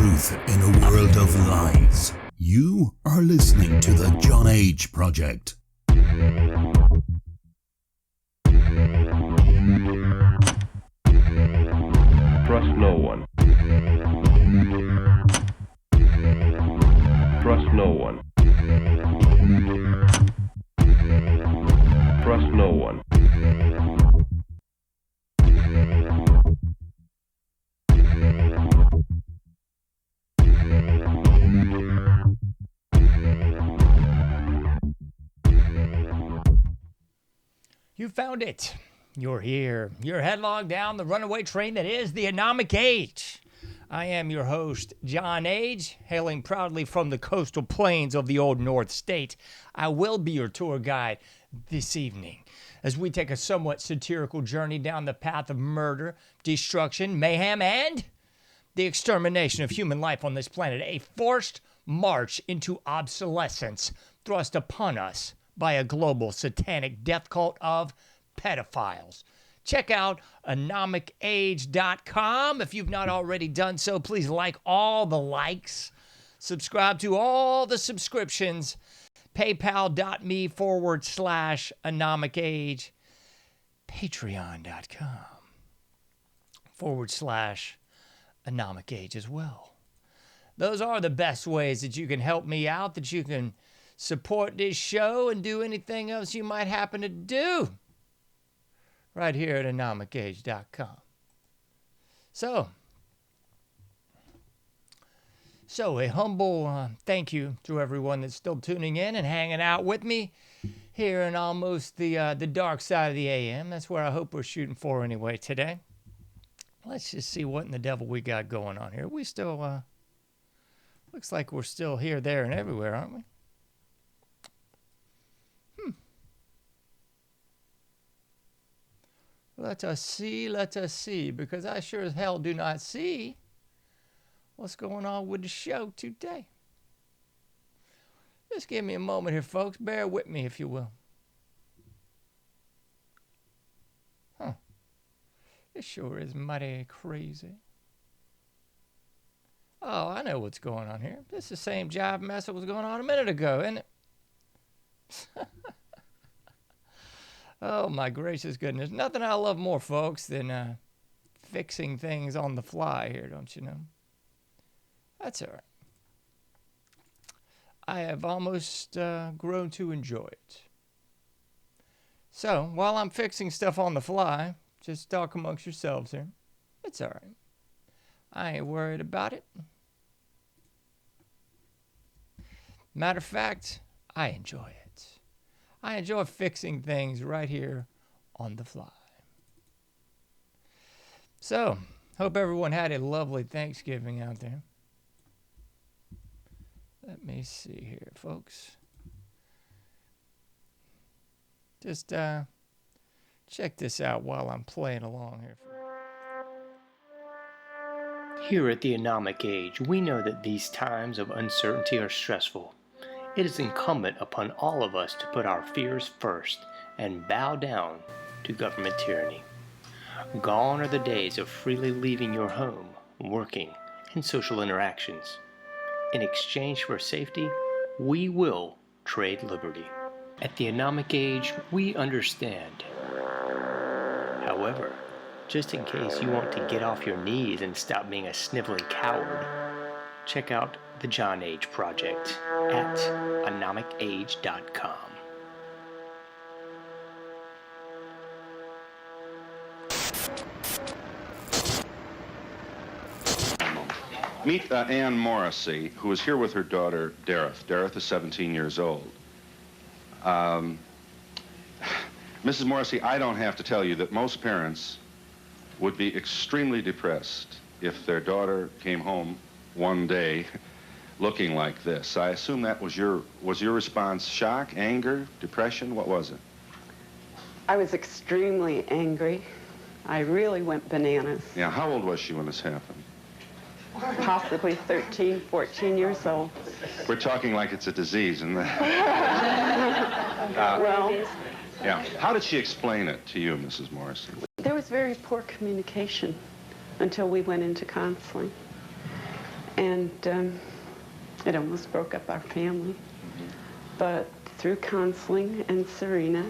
truth in a world of lies. You are listening to the John Age Project. Trust no one. Trust no one. Trust no one. You found it. You're here. You're headlong down the runaway train that is the Anomic Age. I am your host, John Age, hailing proudly from the coastal plains of the Old North State. I will be your tour guide this evening as we take a somewhat satirical journey down the path of murder, destruction, mayhem, and the extermination of human life on this planet. A forced march into obsolescence thrust upon us by a global satanic death cult of pedophiles. Check out anomicage.com. If you've not already done so, please like all the likes. Subscribe to all the subscriptions. PayPal.me/anomicage. Patreon.com/anomicage as well. Those are the best ways that you can help me out, that you can support this show and do anything else you might happen to do right here at anomicage.com. So a humble thank you to everyone that's still tuning in and hanging out with me here in almost the dark side of the AM. That's where I hope we're shooting for anyway today. Let's just see what in the devil we got going on here. We still, looks like we're still here, there, and everywhere, aren't we? Let us see, because I sure as hell do not see what's going on with the show today. Just give me a moment here, folks. Bear with me, if you will. This sure is mighty crazy. Oh, I know what's going on here. This is the same jive mess that was going on a minute ago, isn't it? Oh, my gracious goodness. Nothing I love more, folks, than fixing things on the fly here, don't you know? That's all right. I have almost grown to enjoy it. So, while I'm fixing stuff on the fly, just talk amongst yourselves here. It's all right. I ain't worried about it. Matter of fact, I enjoy it. I enjoy fixing things right here on the fly. So, hope everyone had a lovely Thanksgiving out there. Let me see here, folks. Just check this out while I'm playing along here. Here at the Anomic Age, we know that these times of uncertainty are stressful. It is incumbent upon all of us to put our fears first and bow down to government tyranny. Gone are the days of freely leaving your home, working, and social interactions. In exchange for safety, we will trade liberty. At the Anomic Age, we understand. However, just in case you want to get off your knees and stop being a sniveling coward, check out the John Age Project at anomicage.com. Meet Ann Morrissey, who is here with her daughter, Dareth. Dareth is 17 years old. Mrs. Morrissey, I don't have to tell you that most parents would be extremely depressed if their daughter came home one day looking like this. I assume that was your response. Shock, anger, depression? What was it? I was extremely angry. I really went bananas. Yeah, how old was she when this happened? Possibly 13, 14 years old. We're talking like it's a disease, isn't it? Well, yeah. How did she explain it to you, Mrs. Morrissey? there was very poor communication until we went into counseling. And it almost broke up our family. But through counseling and Serena,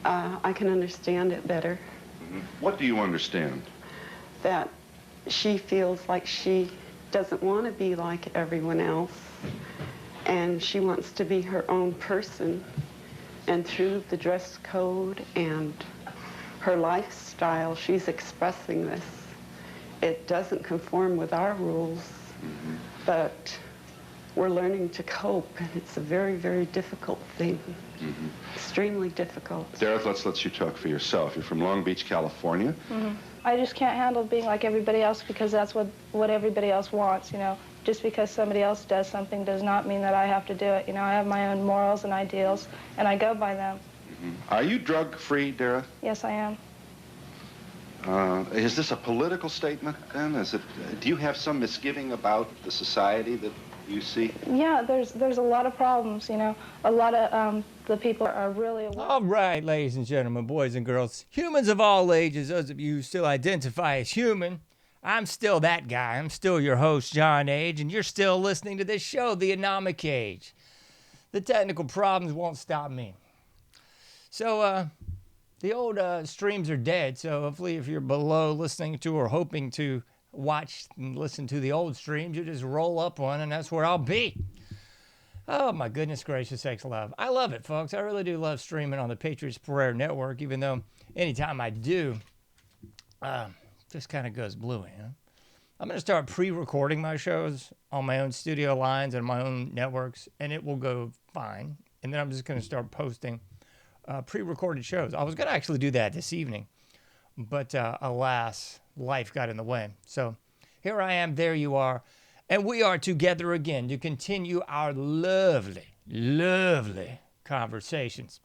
I can understand it better. What do you understand? That she feels like she doesn't want to be like everyone else, and she wants to be her own person. And through the dress code and her lifestyle, she's expressing this. It doesn't conform with our rules, but we're learning to cope, and it's a very, very difficult thing. Extremely difficult. Dareth, let's let you talk for yourself. You're from Long Beach, California. I just can't handle being like everybody else because that's what everybody else wants, you know. Just because somebody else does something does not mean that I have to do it. You know, I have my own morals and ideals, and I go by them. Are you drug-free, Dareth? Yes, I am. Is this a political statement, then? Do you have some misgiving about the society that you see? Yeah, there's a lot of problems, you know. A lot of the people are really aware. All right, ladies and gentlemen, boys and girls, humans of all ages, those of you who still identify as human, I'm still that guy. I'm still your host, John Age, and you're still listening to this show, The Anomic Age. The technical problems won't stop me. So, the old streams are dead, so hopefully if you're below listening to or hoping to watch and listen to the old streams, you just roll up one, and that's where I'll be. Oh, my goodness gracious sakes, love. I love it, folks. I really do love streaming on the Patriots Prayer Network, even though anytime I do, just kind of goes blue, you know? I'm going to start pre-recording my shows on my own studio lines and my own networks, and it will go fine. And then I'm just going to start posting pre-recorded shows. I was going to actually do that this evening, but alas, life got in the way. So here I am, there you are, and we are together again to continue our lovely, lovely conversations.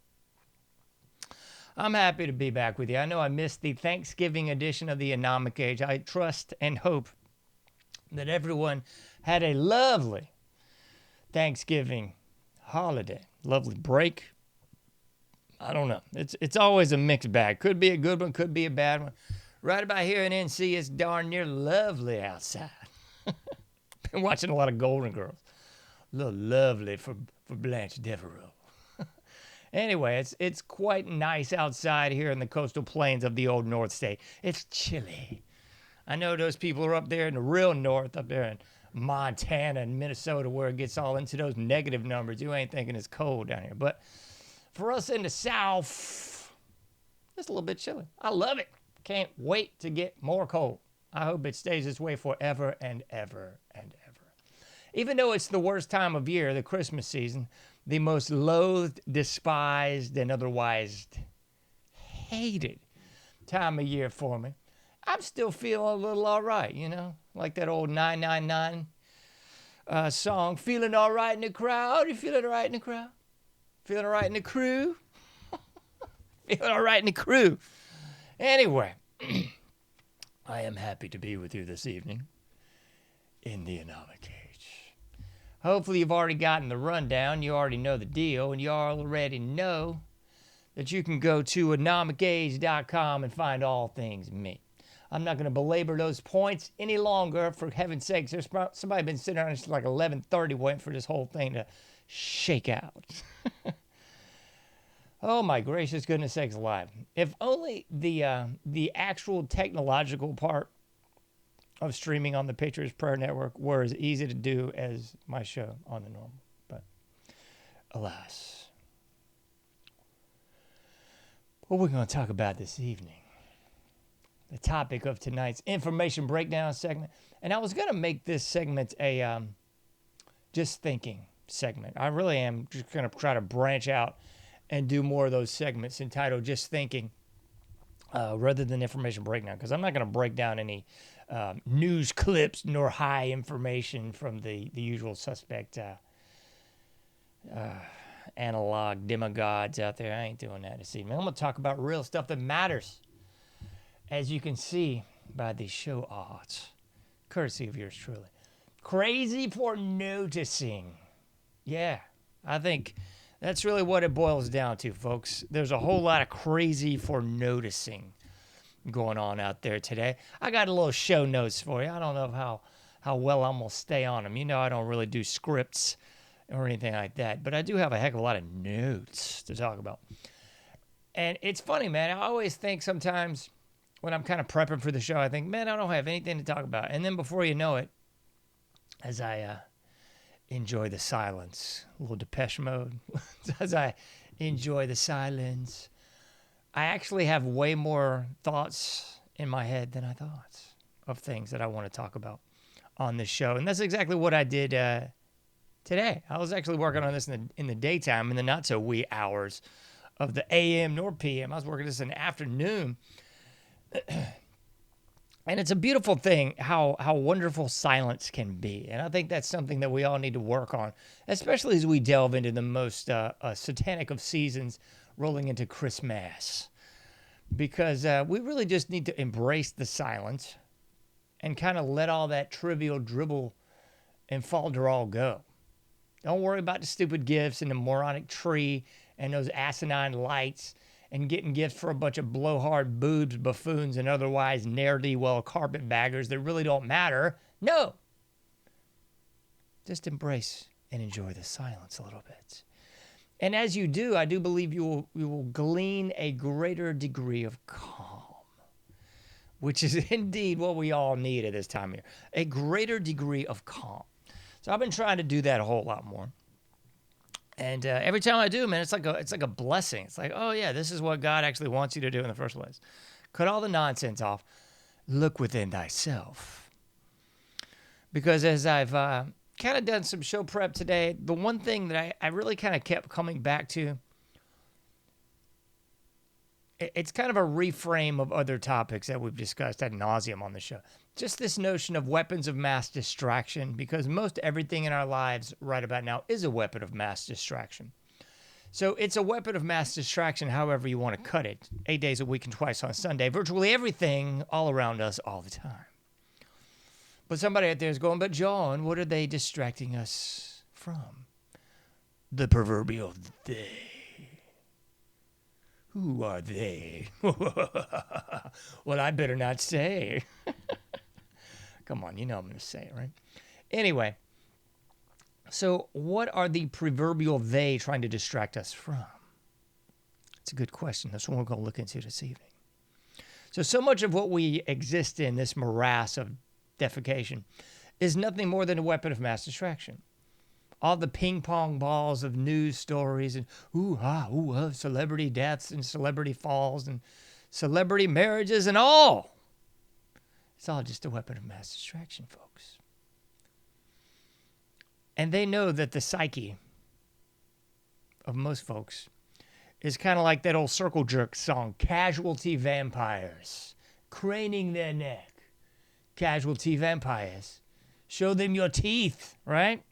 I'm happy to be back with you. I know I missed the Thanksgiving edition of the Anomic Age. I trust and hope that everyone had a lovely Thanksgiving holiday, lovely break. I don't know. It's always a mixed bag. Could be a good one, could be a bad one. Right about here in NC, it's darn near lovely outside. Been watching a lot of Golden Girls. A little lovely for Blanche Devereaux. Anyway, it's quite nice outside here in the coastal plains of the old North State. It's chilly. I know those people are up there in the real north, up there in Montana and Minnesota, where it gets all into those negative numbers. You ain't thinking it's cold down here. But for us in the South, it's a little bit chilly. I love it. Can't wait to get more cold. I hope it stays this way forever and ever and ever. Even though it's the worst time of year, the Christmas season, the most loathed, despised, and otherwise hated time of year for me, I'm still feeling a little all right, you know? Like that old 999 song, feeling all right in the crowd. You feeling all right in the crowd? Feeling all right in the crew? Feeling all right in the crew. Anyway, I am happy to be with you this evening in the Anomic Age. Hopefully you've already gotten the rundown. You already know the deal, and you already know that you can go to anomicage.com and find all things me. I'm not going to belabor those points any longer. For heaven's sakes, there's somebody been sitting around until like 11:30 waiting for this whole thing to shake out. Oh my gracious goodness sakes alive. If only the actual technological part of streaming on the Patriots Prayer Network were as easy to do as my show on the normal. But alas. What we're going to talk about this evening, the topic of tonight's information breakdown segment. And I was going to make this segment a just thinking segment. I really am just going to try to branch out and do more of those segments entitled Just Thinking rather than information breakdown, because I'm not going to break down any news clips nor high information from the usual suspect analog demigods out there. I ain't doing that this evening. I'm going to talk about real stuff that matters, as you can see by the show art, courtesy of yours truly. Crazy for noticing. Yeah, I think that's really what it boils down to, folks. There's a whole lot of crazy for noticing going on out there today. I got a little show notes for you. I don't know how well I'm going to stay on them. You know, I don't really do scripts or anything like that, but I do have a heck of a lot of notes to talk about. And it's funny, man. I always think sometimes when I'm kind of prepping for the show, I think, man, I don't have anything to talk about. And then before you know it, as I enjoy the silence, a little Depeche Mode, as I enjoy the silence, I actually have way more thoughts in my head than I thought of things that I want to talk about on this show. And that's exactly what I did today. I was actually working on this in the daytime, in the not so wee hours of the AM nor PM. I was working this in the afternoon. And it's a beautiful thing how wonderful silence can be. And I think that's something that we all need to work on, especially as we delve into the most satanic of seasons, rolling into Christmas. Because we really just need to embrace the silence and kind of let all that trivial dribble and falderall go. Don't worry about the stupid gifts and the moronic tree and those asinine lights and getting gifts for a bunch of blowhard boobs, buffoons, and otherwise ne'er-do-well carpetbaggers that really don't matter. No. Just embrace and enjoy the silence a little bit. And as you do, I do believe you will glean a greater degree of calm, which is indeed what we all need at this time of year. A greater degree of calm. So I've been trying to do that a whole lot more. And every time I do, man, it's like a blessing. It's like, oh yeah, this is what God actually wants you to do in the first place. Cut all the nonsense off. Look within thyself. Because as I've kind of done some show prep today, the one thing that I really kind of kept coming back to, it's kind of a reframe of other topics that we've discussed ad nauseum on the show. Just this notion of weapons of mass distraction, because most everything in our lives right about now is a weapon of mass distraction. So it's a weapon of mass distraction however you want to cut it. 8 days a week and twice on Sunday. Virtually everything all around us all the time. But somebody out there is going, but John, what are they distracting us from? The proverbial they. Who are they? Well, I better not say. Come on, you know I'm going to say it, right? Anyway, so what are the proverbial they trying to distract us from? It's a good question. That's what we're going to look into this evening. So much of what we exist in, this morass of defecation, is nothing more than a weapon of mass distraction. All the ping pong balls of news stories and celebrity deaths and celebrity falls and celebrity marriages and all. It's all just a weapon of mass distraction, folks. And they know that the psyche of most folks is kind of like that old Circle Jerk song, Casualty Vampires, craning their neck. Casualty vampires. Show them your teeth, right?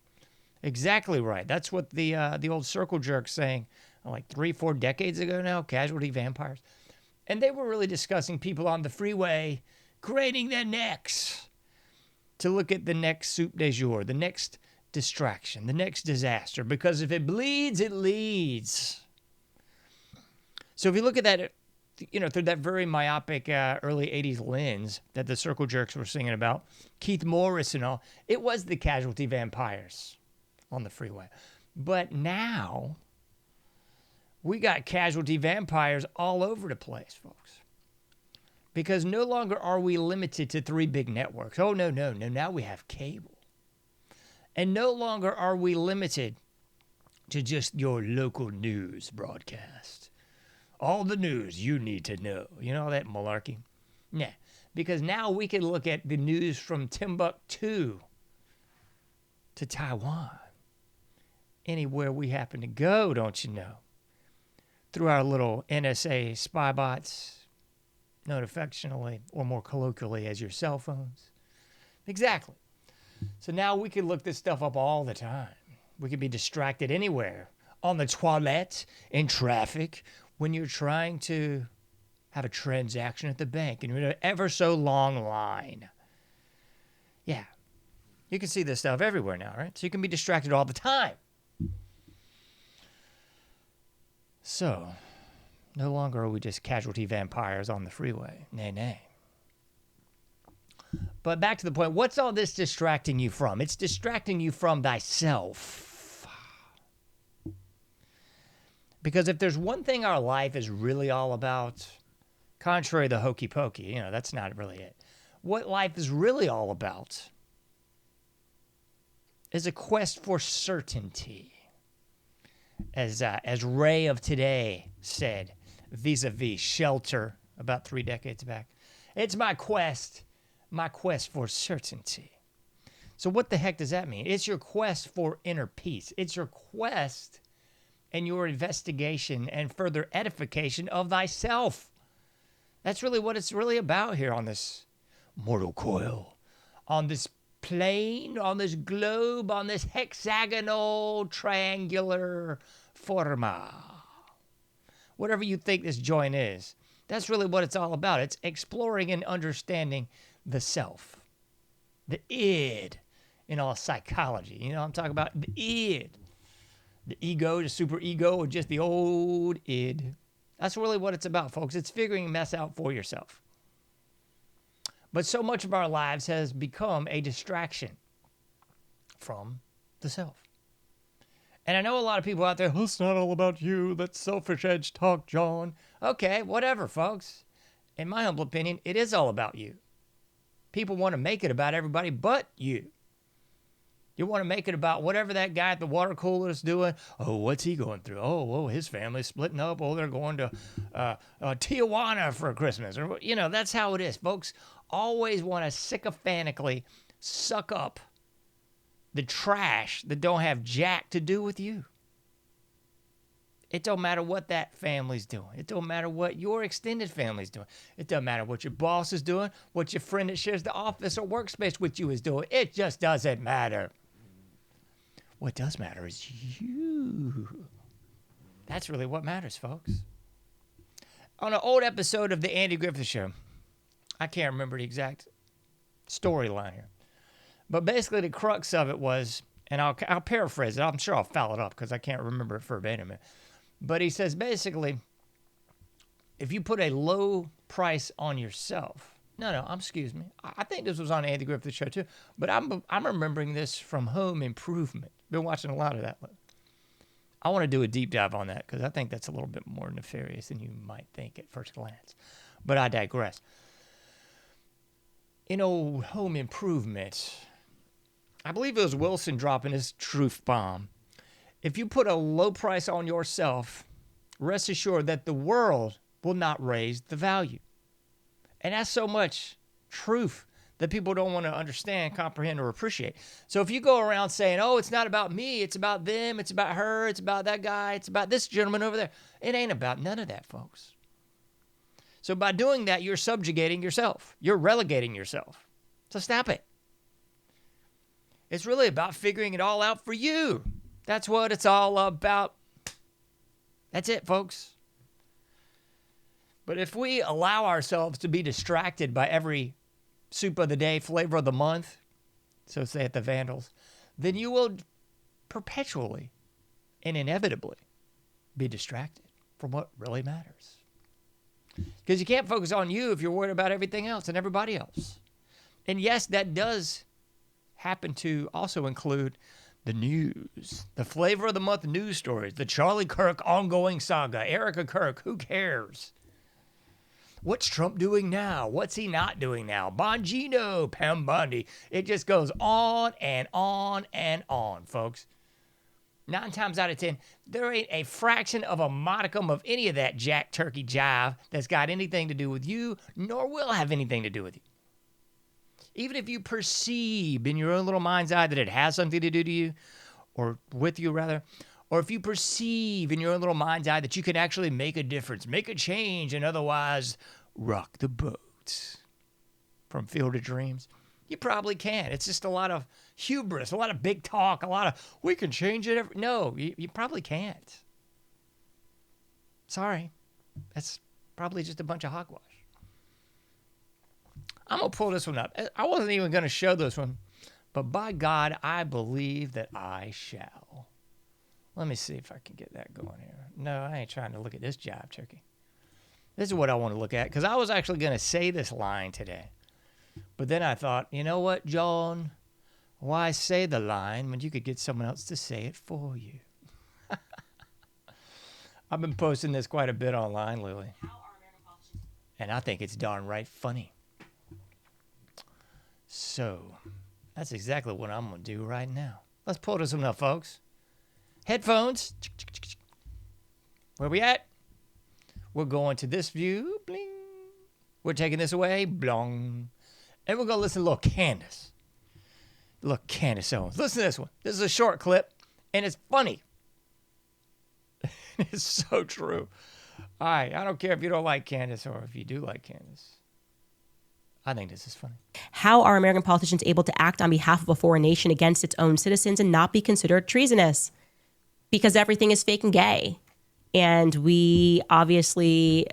Exactly right. That's what the old Circle Jerk saying like 3-4 decades ago now, casualty vampires. And they were really discussing people on the freeway craning their necks to look at the next soup du jour, the next distraction, the next disaster, because if it bleeds, it leads. So if you look at that, through that very myopic early 80s lens that the Circle Jerks were singing about, Keith Morris and all, it was the casualty vampires on the freeway. But now we got casualty vampires all over the place, folks. Because no longer are we limited to 3 big networks. Oh, no. Now we have cable. And no longer are we limited to just your local news broadcast. All the news you need to know. You know that malarkey? Nah. Because now we can look at the news from Timbuktu to Taiwan. Anywhere we happen to go, don't you know? Through our little NSA spy bots, known affectionately or more colloquially as your cell phones. Exactly. So now we can look this stuff up all the time. We can be distracted anywhere. On the toilet, in traffic, when you're trying to have a transaction at the bank and you're in an ever so long line. Yeah. You can see this stuff everywhere now, right? So you can be distracted all the time. So, no longer are we just casualty vampires on the freeway. Nay. But back to the point, what's all this distracting you from? It's distracting you from thyself. Because if there's one thing our life is really all about, contrary to hokey pokey, that's not really it. What life is really all about is a quest for certainty. As Ray of Today said, vis-a-vis Shelter about 3 decades back. It's my quest for certainty. So what the heck does that mean? It's your quest for inner peace. It's your quest and your investigation and further edification of thyself. That's really what it's really about here on this mortal coil, on this plane, on this globe, on this hexagonal, triangular forma. Whatever you think this joint is, that's really what it's all about. It's exploring and understanding the self, the id in all psychology. I'm talking about the id, the ego, the super ego, or just the old id. That's really what it's about, folks. It's figuring mess out for yourself. But so much of our lives has become a distraction from the self. And I know a lot of people out there, it's not all about you. That's selfish edge talk, John. Okay, whatever, folks. In my humble opinion, it is all about you. People want to make it about everybody but you. You want to make it about whatever that guy at the water cooler is doing. Oh, what's he going through? Oh, his family's splitting up. Oh, they're going to Tijuana for Christmas. Or that's how it is. Folks always want to sycophantically suck up the trash that don't have jack to do with you. It don't matter what that family's doing. It don't matter what your extended family's doing. It doesn't matter what your boss is doing, what your friend that shares the office or workspace with you is doing. It just doesn't matter. What does matter is you. That's really what matters, folks. On an old episode of the Andy Griffith Show, I can't remember the exact storyline here, but basically the crux of it was, and I'll paraphrase it. I'm sure I'll foul it up because I can't remember it verbatim. But he says basically, if you put a low price on yourself, excuse me. I think this was on Andy Griffith Show too, but I'm remembering this from Home Improvement. Been watching a lot of that. I want to do a deep dive on that because I think that's a little bit more nefarious than you might think at first glance. But I digress. In old Home Improvement, I believe it was Wilson dropping his truth bomb. If you put a low price on yourself, rest assured that the world will not raise the value. And that's so much truth that people don't want to understand, comprehend, or appreciate. So if you go around saying, oh, it's not about me, it's about them, it's about her, it's about that guy, it's about this gentleman over there, it ain't about none of that, folks. So by doing that, you're subjugating yourself. You're relegating yourself. So stop it. It's really about figuring it all out for you. That's what it's all about. That's it, folks. But if we allow ourselves to be distracted by every soup of the day, flavor of the month, so say at the Vandals, then you will perpetually and inevitably be distracted from what really matters. Because you can't focus on you if you're worried about everything else and everybody else. And yes, that does happen to also include the news, the flavor of the month news stories, the Charlie Kirk ongoing saga, Erica Kirk, who cares? What's Trump doing now? What's he not doing now? Bongino, Pam Bundy. It just goes on and on and on, folks. 9 times out of 10, there ain't a fraction of a modicum of any of that jack turkey jive that's got anything to do with you, nor will have anything to do with you. Even if you perceive in your own little mind's eye that it has something to do to you, or with you rather, or if you perceive in your own little mind's eye that you can actually make a difference, make a change, and otherwise rock the boat from Field of Dreams, you probably can. It's just a lot of hubris, a lot of big talk, a lot of, we can change it. No, you probably can't. Sorry. That's probably just a bunch of hogwash. I'm going to pull this one up. I wasn't even going to show this one, but by God, I believe that I shall. Let me see if I can get that going here. No, I ain't trying to look at this jive turkey. This is what I want to look at, because I was actually going to say this line today. But then I thought, you know what, John? Why say the line when you could get someone else to say it for you? I've been posting this quite a bit online, Lily. And I think it's darn right funny. So, that's exactly what I'm going to do right now. Let's pull this one up, folks. Headphones. Where we at? We're going to this view. Bling. We're taking this away. Blong. And we're going to listen to little Candace. Little Candace Owens. Listen to this one. This is a short clip, and it's funny. It's so true. All right. I don't care if you don't like Candace or if you do like Candace. I think this is funny. How are American politicians able to act on behalf of a foreign nation against its own citizens and not be considered treasonous? Because everything is fake and gay. And we obviously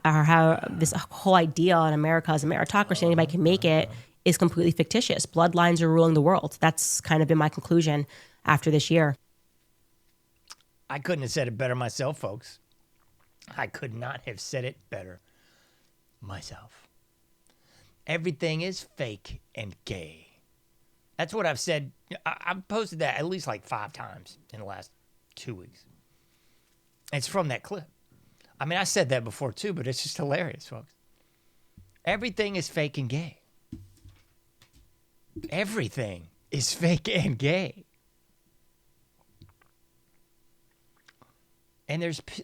have this whole idea in America as a meritocracy, anybody can make it, is completely fictitious. Bloodlines are ruling the world. That's kind of been my conclusion after this year. I couldn't have said it better myself, folks. I could not have said it better myself. Everything is fake and gay. That's what I've said. I've posted that at least like 5 times in the last 2 weeks. It's from that clip. I mean, I said that before too, but it's just hilarious, folks. Everything is fake and gay. Everything is fake and gay. And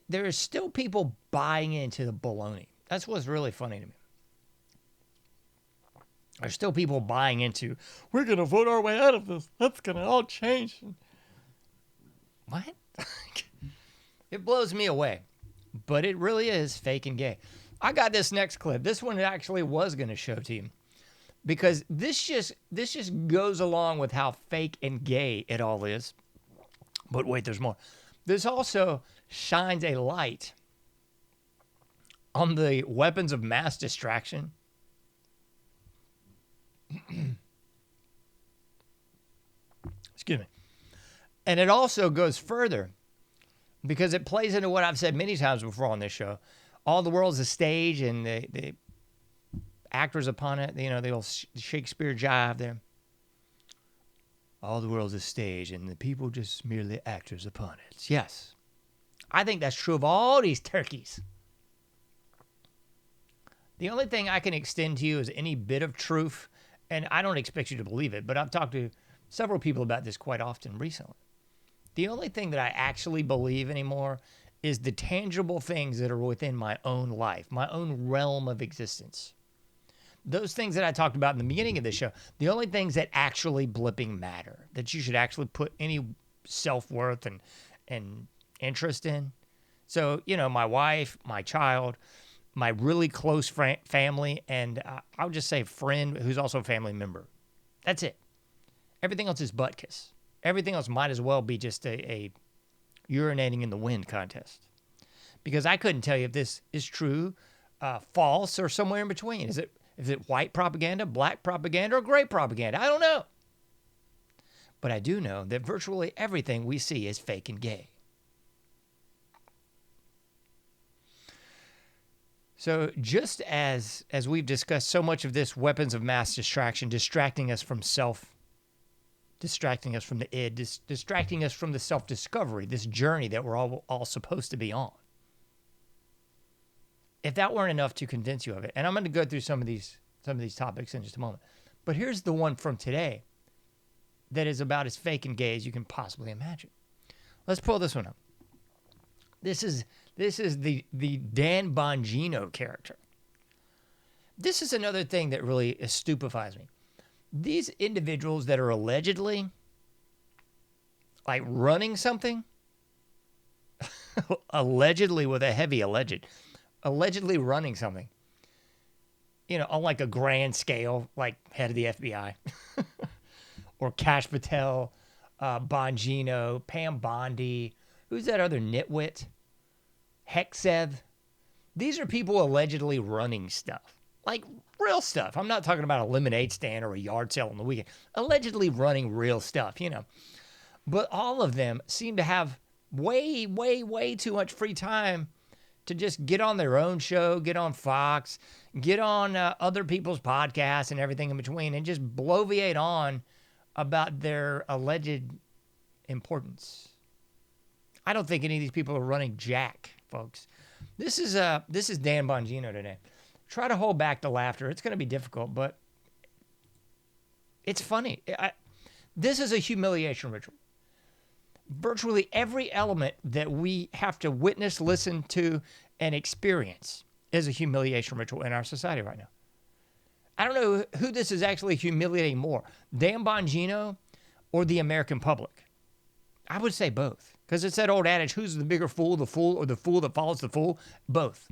there are still people buying into the baloney. That's what's really funny to me. There's still people buying into, we're going to vote our way out of this. That's going to all change. What? It blows me away. But it really is fake and gay. I got this next clip. This one actually was going to show to you. Because this just goes along with how fake and gay it all is. But wait, there's more. This also shines a light on the weapons of mass distraction. Excuse me. And it also goes further because it plays into what I've said many times before on this show. All the world's a stage, and the actors upon it, you know, the old Shakespeare jive there. All the world's a stage, and the people just merely actors upon it. Yes. I think that's true of all these turkeys. The only thing I can extend to you is any bit of truth, and I don't expect you to believe it, but I've talked to several people about this quite often recently. The only thing that I actually believe anymore is the tangible things that are within my own life, my own realm of existence. Those things that I talked about in the beginning of this show, the only things that actually blipping matter, that you should actually put any self-worth and interest in. So, you know, my wife, my child, my really close family, and I'll just say friend who's also a family member. That's it. Everything else is butt kiss. Everything else might as well be just a urinating in the wind contest. Because I couldn't tell you if this is true, false, or somewhere in between. Is it white propaganda, black propaganda, or gray propaganda? I don't know. But I do know that virtually everything we see is fake and gay. So just as we've discussed so much of this weapons of mass distraction, distracting us from self, distracting us from the id, distracting us from the self-discovery, this journey that we're all supposed to be on. If that weren't enough to convince you of it, and I'm going to go through some of these topics in just a moment, but here's the one from today that is about as fake and gay as you can possibly imagine. Let's pull this one up. This is the Dan Bongino character. This is another thing that really stupefies me. These individuals that are allegedly like running something, allegedly with a heavy allegedly running something, you know, on like a grand scale, like head of the FBI or Kash Patel, Bongino, Pam Bondi, who's that other nitwit? Hexev. These are people allegedly running stuff. Like real stuff. I'm not talking about a lemonade stand or a yard sale on the weekend. Allegedly running real stuff, you know. But all of them seem to have way, way, way too much free time to just get on their own show, get on Fox, get on other people's podcasts and everything in between, and just bloviate on about their alleged importance. I don't think any of these people are running jack, folks. This is Dan Bongino today. Try to hold back the laughter. It's going to be difficult, but it's funny. This is a humiliation ritual. Virtually every element that we have to witness, listen to, and experience is a humiliation ritual in our society right now. I don't know who this is actually humiliating more, Dan Bongino or the American public. I would say both, because it's that old adage, who's the bigger fool, or the fool that follows the fool? Both.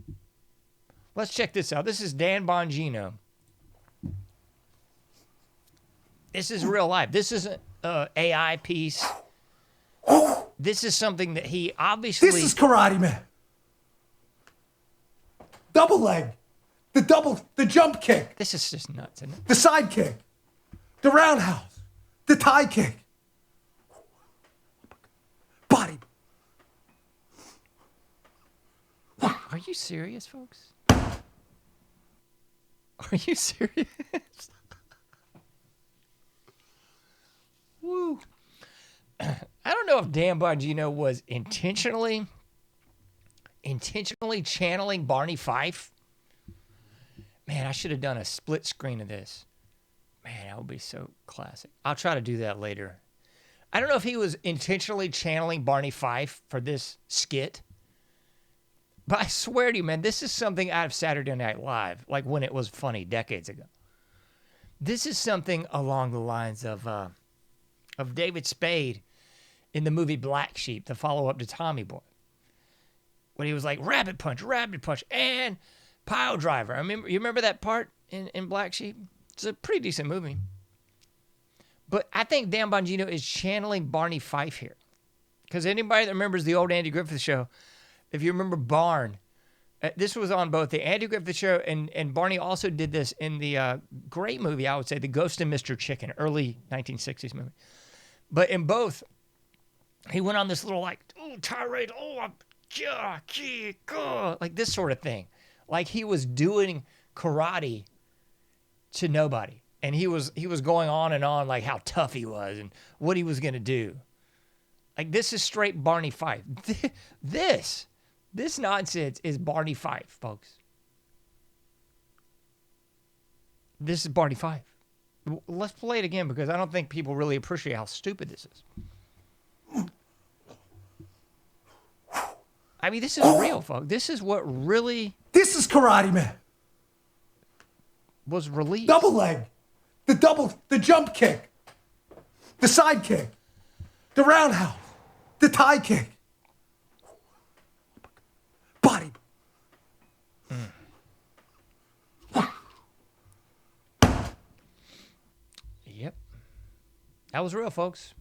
Let's check this out. This is Dan Bongino. This is real life. This isn't an AI piece. This is something that he obviously... This is Karate Man. Double leg. The jump kick. This is just nuts, isn't it? The side kick. The roundhouse. The tie kick. Body. Are you serious, folks? Are you serious? Woo. I don't know if Dan Bongino was intentionally channeling Barney Fife. Man, I should have done a split screen of this. Man, that would be so classic. I'll try to do that later. I don't know if he was intentionally channeling Barney Fife for this skit. But I swear to you, man, this is something out of Saturday Night Live, like when it was funny decades ago. This is something along the lines of David Spade in the movie Black Sheep, the follow-up to Tommy Boy, when he was like, rabbit punch, and pile driver. You remember that part in Black Sheep? It's a pretty decent movie. But I think Dan Bongino is channeling Barney Fife here. Because anybody that remembers the old Andy Griffith Show, if you remember Barn, this was on both the Andy Griffith Show and Barney also did this in the great movie, I would say, The Ghost of Mr. Chicken, early 1960s movie. But in both, he went on this little tirade, like this sort of thing. Like he was doing karate to nobody. And he was going on and on like how tough he was and what he was going to do. Like this is straight Barney Fife. This nonsense is Barney Fife, folks. This is Barney Fife. Let's play it again because I don't think people really appreciate how stupid this is. I mean, this is real, folks. This is what really... This is Karate Man. Was released. Double leg. The jump kick. The side kick. The roundhouse. The tie kick. Body. Yep. That was real, folks.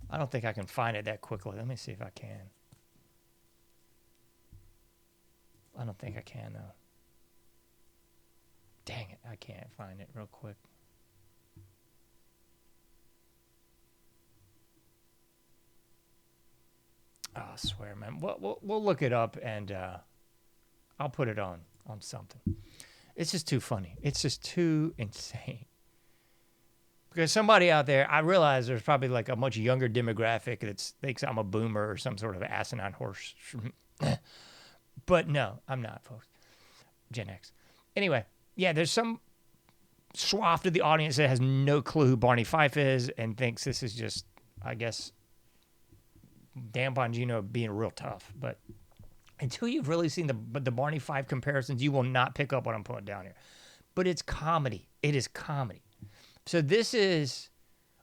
I don't think I can find it that quickly. Let me see if I can. I don't think I can, though. Dang it, I can't find it real quick. Oh, I swear, man. We'll look it up and I'll put it on something. It's just too funny. It's just too insane. Because somebody out there, I realize there's probably like a much younger demographic that thinks I'm a boomer or some sort of asinine horse. But no, I'm not, folks. Gen X. Anyway, yeah, there's some swath of the audience that has no clue who Barney Fife is and thinks this is just, I guess, Dan Bongino being real tough. But until you've really seen the Barney Fife comparisons, you will not pick up what I'm putting down here. But it's comedy. It is comedy. So this is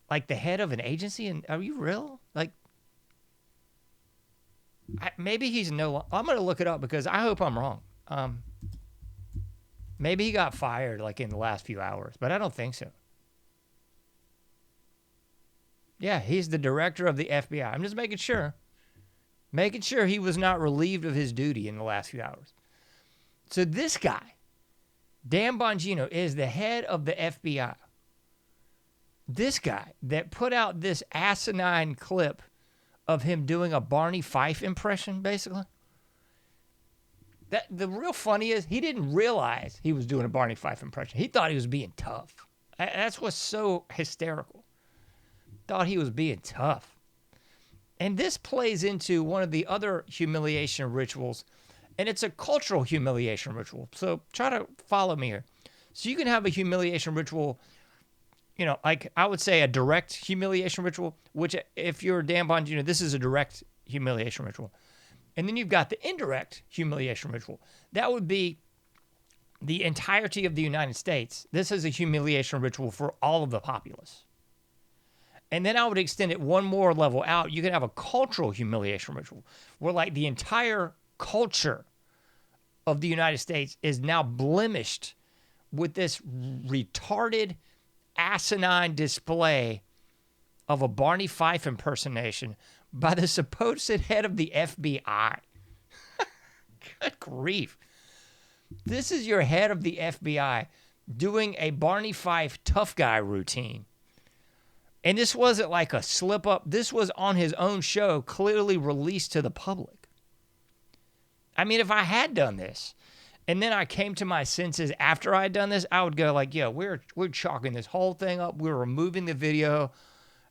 like the head of an agency, and are you real? Like, maybe he's no. I'm gonna look it up because I hope I'm wrong. Maybe he got fired like in the last few hours, but I don't think so. Yeah, he's the director of the FBI. I'm just making sure he was not relieved of his duty in the last few hours. So this guy, Dan Bongino, is the head of the FBI. This guy that put out this asinine clip of him doing a Barney Fife impression, basically. The real funny is he didn't realize he was doing a Barney Fife impression. He thought he was being tough. That's what's so hysterical. Thought he was being tough. And this plays into one of the other humiliation rituals, and it's a cultural humiliation ritual. So try to follow me here. So you can have a humiliation ritual, like I would say a direct humiliation ritual, which if you're Dan Bongino, this is a direct humiliation ritual. And then you've got the indirect humiliation ritual. That would be the entirety of the United States. This is a humiliation ritual for all of the populace. And then I would extend it one more level out. You can have a cultural humiliation ritual where like the entire culture of the United States is now blemished with this retarded, asinine display of a Barney Fife impersonation by the supposed head of the FBI. Good grief. This is your head of the FBI doing a Barney Fife tough guy routine. And this wasn't like a slip up. This was on his own show, clearly released to the public. I mean, if I had done this, and then I came to my senses after I had done this, I would go like, yo, we're chalking this whole thing up. We're removing the video.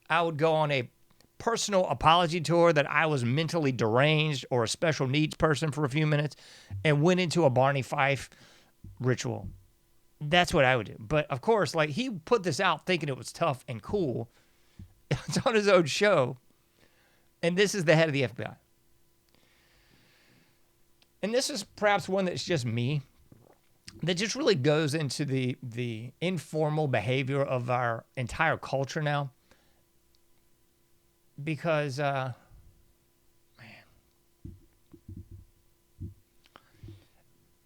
I would go on a personal apology tour that I was mentally deranged or a special needs person for a few minutes and went into a Barney Fife ritual. That's what I would do. But of course, like he put this out thinking it was tough and cool. It's on his own show. And this is the head of the FBI. And this is perhaps one that's just me, that just really goes into the informal behavior of our entire culture now. Because,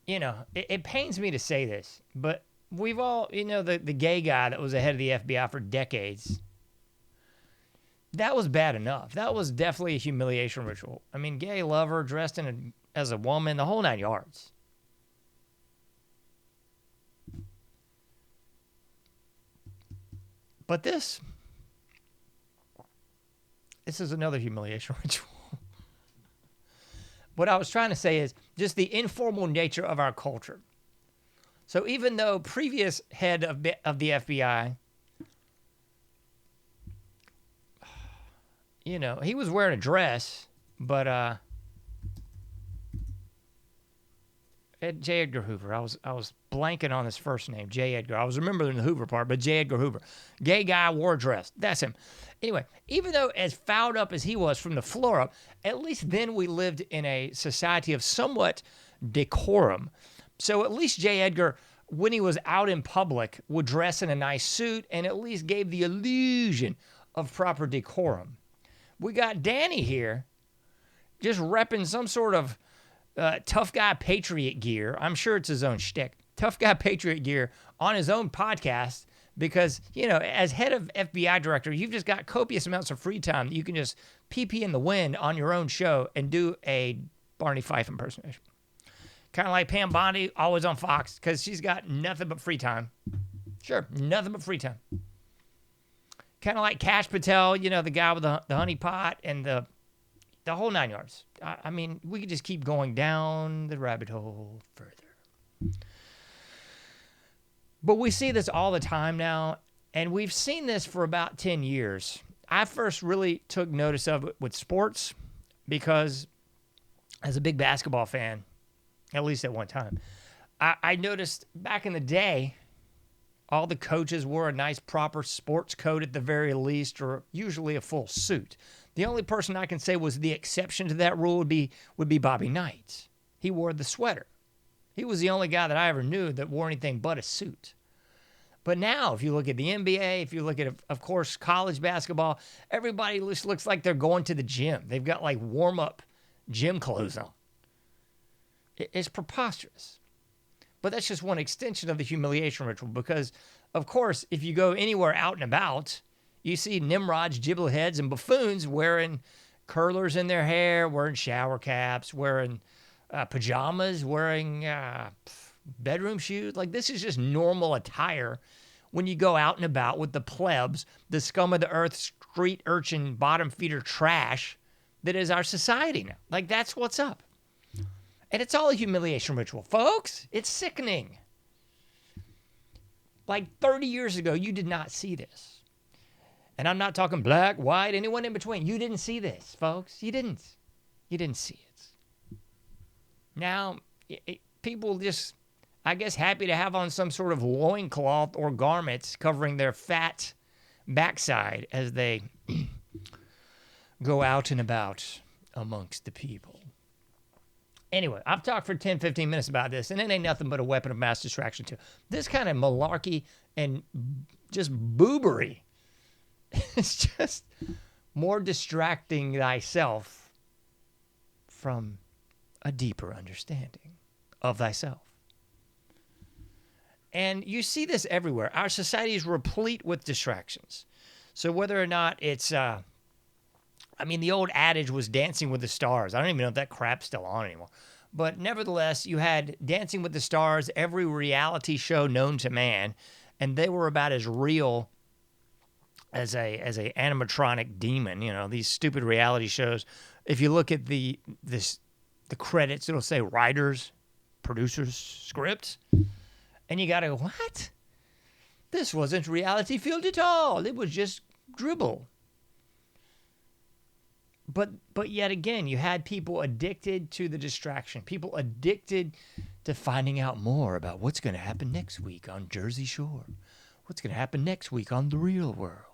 it pains me to say this, but we've all, the gay guy that was the head of the FBI for decades, that was bad enough. That was definitely a humiliation ritual. I mean, gay lover dressed as a woman, the whole 9 yards. But this is another humiliation ritual. What I was trying to say is just the informal nature of our culture. So even though previous head of the FBI, he was wearing a dress, but J. Edgar Hoover. I was blanking on his first name, J. Edgar. I was remembering the Hoover part, but J. Edgar Hoover. Gay guy, wore a dress. That's him. Anyway, even though as fouled up as he was from the floor up, at least then we lived in a society of somewhat decorum. So at least J. Edgar, when he was out in public, would dress in a nice suit and at least gave the illusion of proper decorum. We got Danny here just repping some sort of tough guy patriot gear. I'm sure it's his own shtick. Tough guy patriot gear on his own podcast because, as head of FBI director, you've just got copious amounts of free time that you can just pee in the wind on your own show and do a Barney Fife impersonation. Kind of like Pam Bondi, always on Fox, because she's got nothing but free time. Sure, nothing but free time. Kind of like Kash Patel, the guy with the honey pot and the whole 9 yards. I mean, we could just keep going down the rabbit hole further. But we see this all the time now, and we've seen this for about 10 years. I first really took notice of it with sports because as a big basketball fan, at least at one time, I noticed back in the day, all the coaches wore a nice proper sports coat at the very least, or usually a full suit. The only person I can say was the exception to that rule would be Bobby Knight. He wore the sweater. He was the only guy that I ever knew that wore anything but a suit. But now, if you look at the NBA, if you look at, of course, college basketball, everybody just looks like they're going to the gym. They've got like warm-up gym clothes on. It's preposterous. But that's just one extension of the humiliation ritual because, of course, if you go anywhere out and about, you see Nimrods, giblet heads, and buffoons wearing curlers in their hair, wearing shower caps, wearing pajamas, wearing bedroom shoes. Like, this is just normal attire when you go out and about with the plebs, the scum of the earth, street urchin, bottom feeder trash that is our society now. Like, that's what's up. And it's all a humiliation ritual. Folks, it's sickening. Like 30 years ago, you did not see this. And I'm not talking black, white, anyone in between. You didn't see this, folks. You didn't. You didn't see it. Now, people just, I guess, happy to have on some sort of loincloth or garments covering their fat backside as they go out and about amongst the people. Anyway, I've talked for 10, 15 minutes about this, and it ain't nothing but a weapon of mass distraction, too. This kind of malarkey and just boobery is just more distracting thyself from a deeper understanding of thyself. And you see this everywhere. Our society is replete with distractions. So whether or not it's, the old adage was Dancing with the Stars. I don't even know if that crap's still on anymore. But nevertheless, you had Dancing with the Stars, every reality show known to man, and they were about as real as a animatronic demon. You know, these stupid reality shows. If you look at the credits, it'll say writers, producers, scripts. And you got to go, what? This wasn't reality field at all. It was just dribble. But yet again, you had people addicted to the distraction. People addicted to finding out more about what's going to happen next week on Jersey Shore. What's going to happen next week on The Real World.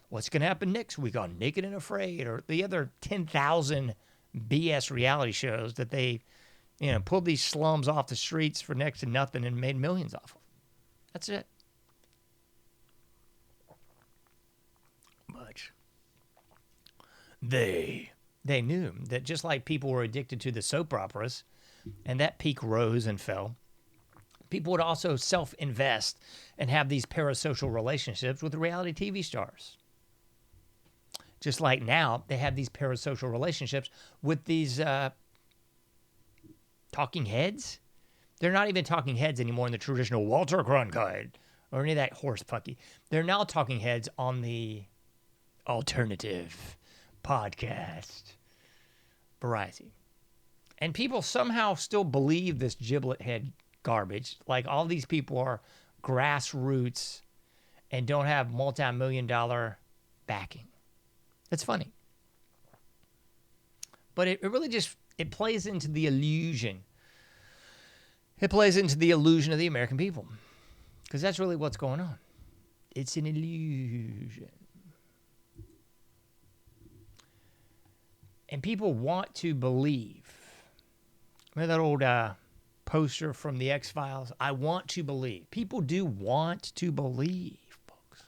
What's going to happen next week on Naked and Afraid, or the other 10,000 BS reality shows that they, pulled these slums off the streets for next to nothing and made millions off of. That's it. But they knew that just like people were addicted to the soap operas, and that peak rose and fell, people would also self-invest and have these parasocial relationships with reality TV stars. Just like now, they have these parasocial relationships with these talking heads. They're not even talking heads anymore in the traditional Walter Cronkite or any of that horse pucky. They're now talking heads on the alternative podcast variety. And people somehow still believe this giblet head garbage. Like all these people are grassroots and don't have multi-million-dollar backing. It's funny. But it really just, it plays into the illusion. It plays into the illusion of the American people. Because that's really what's going on. It's an illusion. And people want to believe. Remember that old poster from the X-Files? I want to believe. People do want to believe, folks.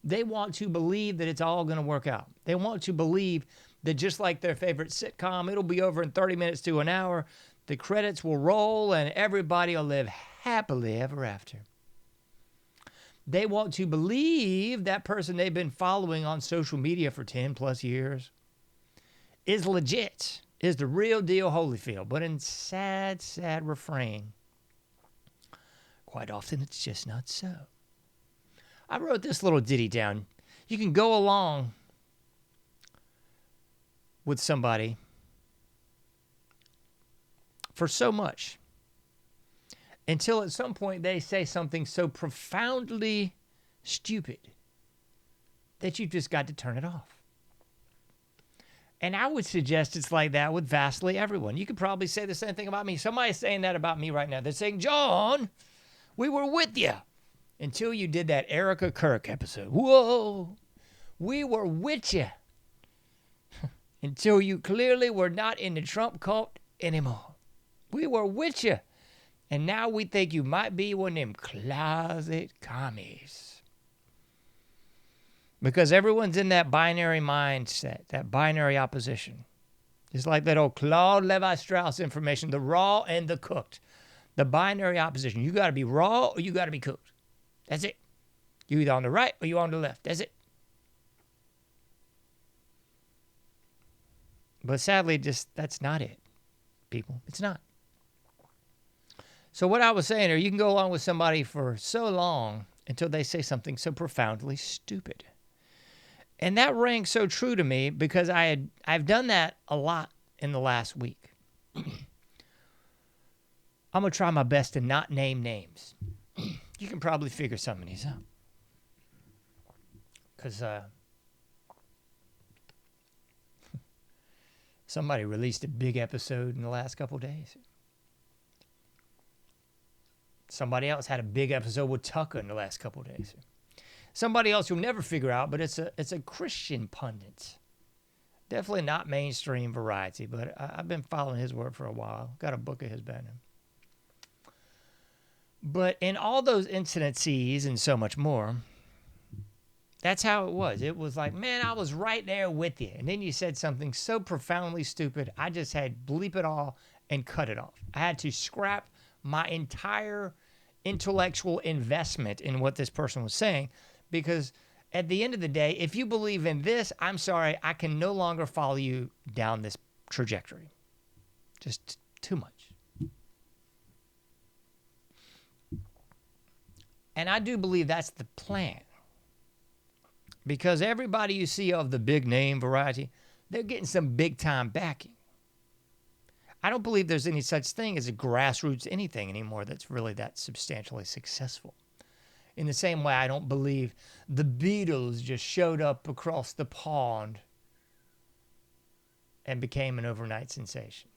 They want to believe that it's all going to work out. They want to believe that just like their favorite sitcom, it'll be over in 30 minutes to an hour. The credits will roll and everybody will live happily ever after. They want to believe that person they've been following on social media for 10 plus years is legit, is the real deal Holyfield. But in sad, sad refrain, quite often it's just not so. I wrote this little ditty down. You can go along with somebody for so much until at some point they say something so profoundly stupid that you've just got to turn it off. And I would suggest it's like that with vastly everyone. You could probably say the same thing about me. Somebody's saying that about me right now. They're saying, John, we were with you until you did that Erica Kirk episode. Whoa, we were with you until you clearly were not in the Trump cult anymore. We were with you. And now we think you might be one of them closet commies. Because everyone's in that binary mindset, that binary opposition. It's like that old Claude Levi-Strauss information, the raw and the cooked. The binary opposition. You got to be raw or you got to be cooked. That's it. You either on the right or you on the left. That's it. But sadly, just that's not it, people. It's not. So what I was saying, or you can go along with somebody for so long until they say something so profoundly stupid. And that rang so true to me because I've done that a lot in the last week. I'm going to try my best to not name names. You can probably figure some of these out. Because somebody released a big episode in the last couple of days. Somebody else had a big episode with Tucker in the last couple of days. Somebody else you'll never figure out, but it's a Christian pundit. Definitely not mainstream variety, but I've been following his work for a while. Got a book of his by now. But in all those incidences and so much more, that's how it was. It was like, man, I was right there with you. And then you said something so profoundly stupid, I just had bleep it all and cut it off. I had to scrap my entire intellectual investment in what this person was saying, because at the end of the day, if you believe in this, I'm sorry, I can no longer follow you down this trajectory. Just too much. And I do believe that's the plan. Because everybody you see of the big name variety, they're getting some big time backing. I don't believe there's any such thing as a grassroots anything anymore that's really that substantially successful. In the same way, I don't believe the Beatles just showed up across the pond and became an overnight sensation.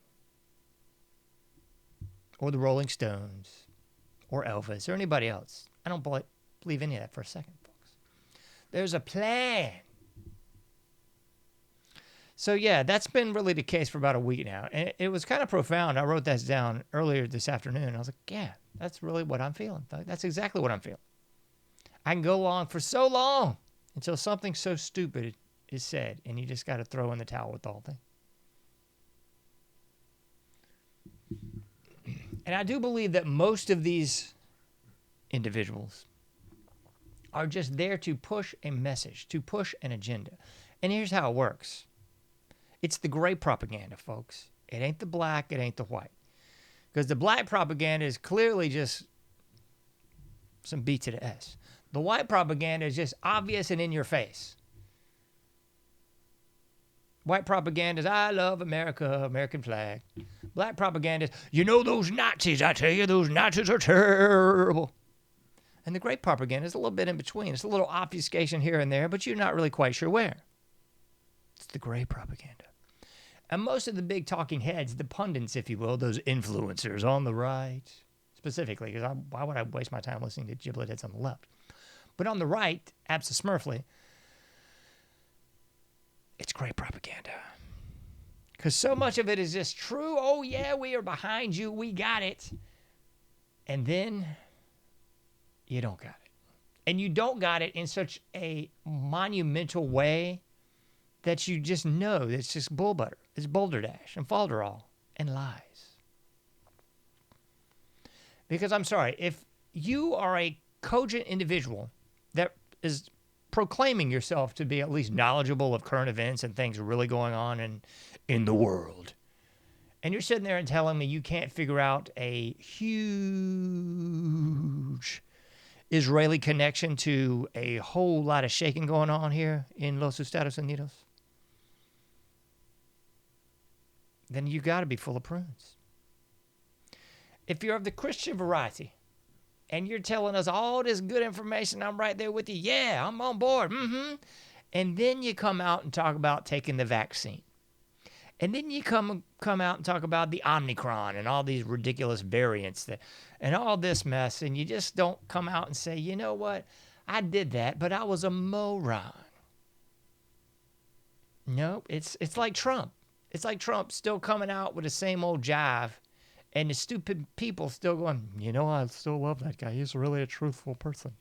Or the Rolling Stones, or Elvis, or anybody else. I don't believe any of that for a second, folks. There's a plan. So yeah, that's been really the case for about a week now. And it was kind of profound. I wrote that down earlier this afternoon. I was like, yeah, that's really what I'm feeling. That's exactly what I'm feeling. I can go along for so long until something so stupid is said, and you just got to throw in the towel with the whole thing. And I do believe that most of these individuals are just there to push a message, to push an agenda. And here's how it works. It's the gray propaganda, folks. It ain't the black, it ain't the white. Because the black propaganda is clearly just some B to the S. The white propaganda is just obvious and in your face. White propaganda is, I love America, American flag. Black propaganda is, you know those Nazis, I tell you, those Nazis are terrible. And the gray propaganda is a little bit in between. It's a little obfuscation here and there, but you're not really quite sure where. It's the gray propaganda. And most of the big talking heads, the pundits, if you will, those influencers on the right, specifically, because why would I waste my time listening to giblet heads on the left? But on the right, abso-smurfly, it's gray propaganda. Because so much of it is just true. Oh, yeah, we are behind you. We got it. And then you don't got it. And you don't got it in such a monumental way that you just know that it's just bull butter. It's balderdash and falderall and lies. Because I'm sorry, if you are a cogent individual that is proclaiming yourself to be at least knowledgeable of current events and things really going on in the world, and you're sitting there and telling me you can't figure out a huge Israeli connection to a whole lot of shaking going on here in Los Estados Unidos, then you got to be full of prunes. If you're of the Christian variety and you're telling us all this good information, I'm right there with you. Yeah, I'm on board. Mm-hmm. And then you come out and talk about taking the vaccine. And then you come out and talk about the Omicron and all these ridiculous variants and all this mess. And you just don't come out and say, you know what? I did that, but I was a moron. No, it's like Trump. It's like Trump still coming out with the same old jive. And the stupid people still going, you know, I still love that guy. He's really a truthful person.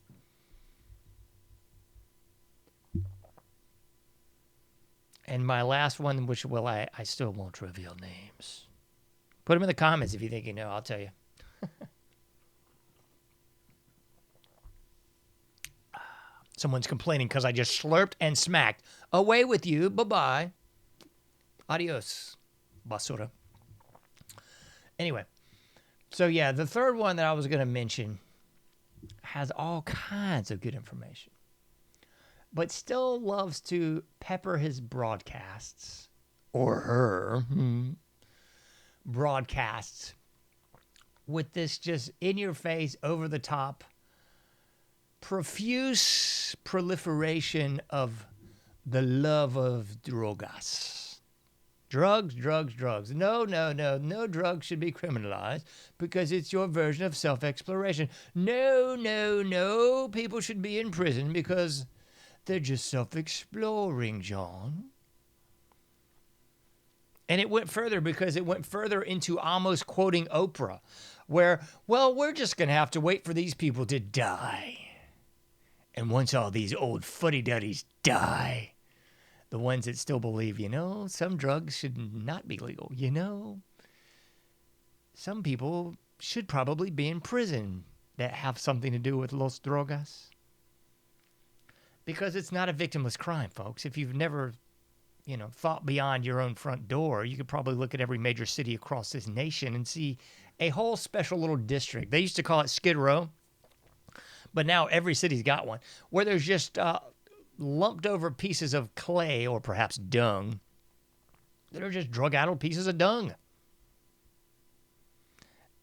And my last one, which, well, I still won't reveal names. Put them in the comments if you think you know. I'll tell you. Someone's complaining because I just slurped and smacked. Away with you. Bye-bye. Adios, basura. Anyway, so yeah, the third one that I was going to mention has all kinds of good information. but still loves to pepper his broadcasts, or her broadcasts, with this just in-your-face, over-the-top, profuse proliferation of the love of drogas. Drugs, drugs, drugs. No drug should be criminalized because it's your version of self-exploration. No, people should be in prison because they're just self-exploring, John. And it went further because it went further into almost quoting Oprah, where, well, we're just going to have to wait for these people to die. And once all these old fuddy-duddies die, the ones that still believe, some drugs should not be legal. Some people should probably be in prison that have something to do with Los Drogas. Because it's not a victimless crime, folks. If you've never, thought beyond your own front door, you could probably look at every major city across this nation and see a whole special little district. They used to call it Skid Row, but now every city's got one, where there's just lumped over pieces of clay or perhaps dung that are just drug-addled pieces of dung.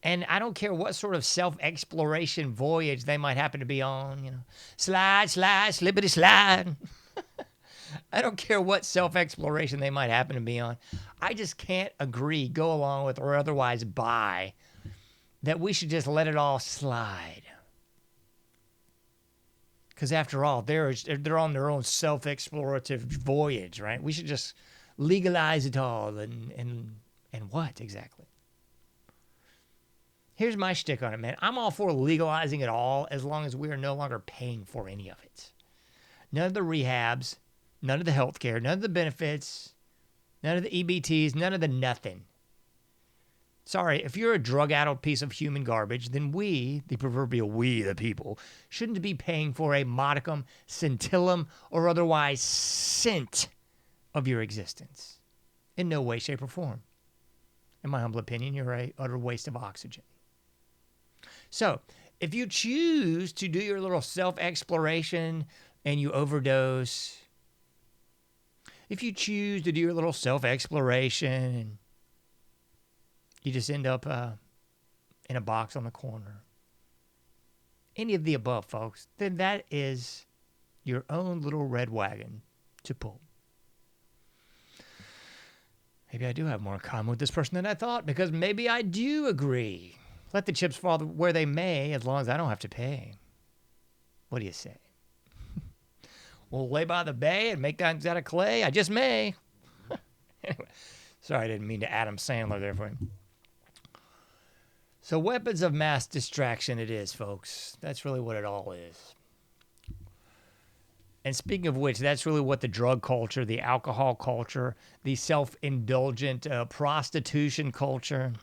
And I don't care what sort of self-exploration voyage they might happen to be on, slide, slippity slide. I don't care what self-exploration they might happen to be on. I just can't agree, go along with, or otherwise buy that we should just let it all slide. Because after all, they're on their own self-explorative voyage, right? We should just legalize it all and what exactly? Here's my shtick on it, man. I'm all for legalizing it all as long as we are no longer paying for any of it. None of the rehabs, none of the health care, none of the benefits, none of the EBTs, none of the nothing. Sorry, if you're a drug-addled piece of human garbage, then we, the proverbial we, the people, shouldn't be paying for a modicum, scintillum, or otherwise cent of your existence. In no way, shape, or form. In my humble opinion, you're an utter waste of oxygen. So, if you choose to do your little self-exploration and you overdose, if you choose to do your little self-exploration and you just end up in a box on the corner, any of the above, folks, then that is your own little red wagon to pull. Maybe I do have more in common with this person than I thought, because maybe I do agree. Let the chips fall where they may, as long as I don't have to pay. What do you say? We'll lay by the bay and make things out of clay? I just may. Anyway, sorry, I didn't mean to Adam Sandler there for him. So weapons of mass distraction it is, folks. That's really what it all is. And speaking of which, that's really what the drug culture, the alcohol culture, the self-indulgent prostitution culture.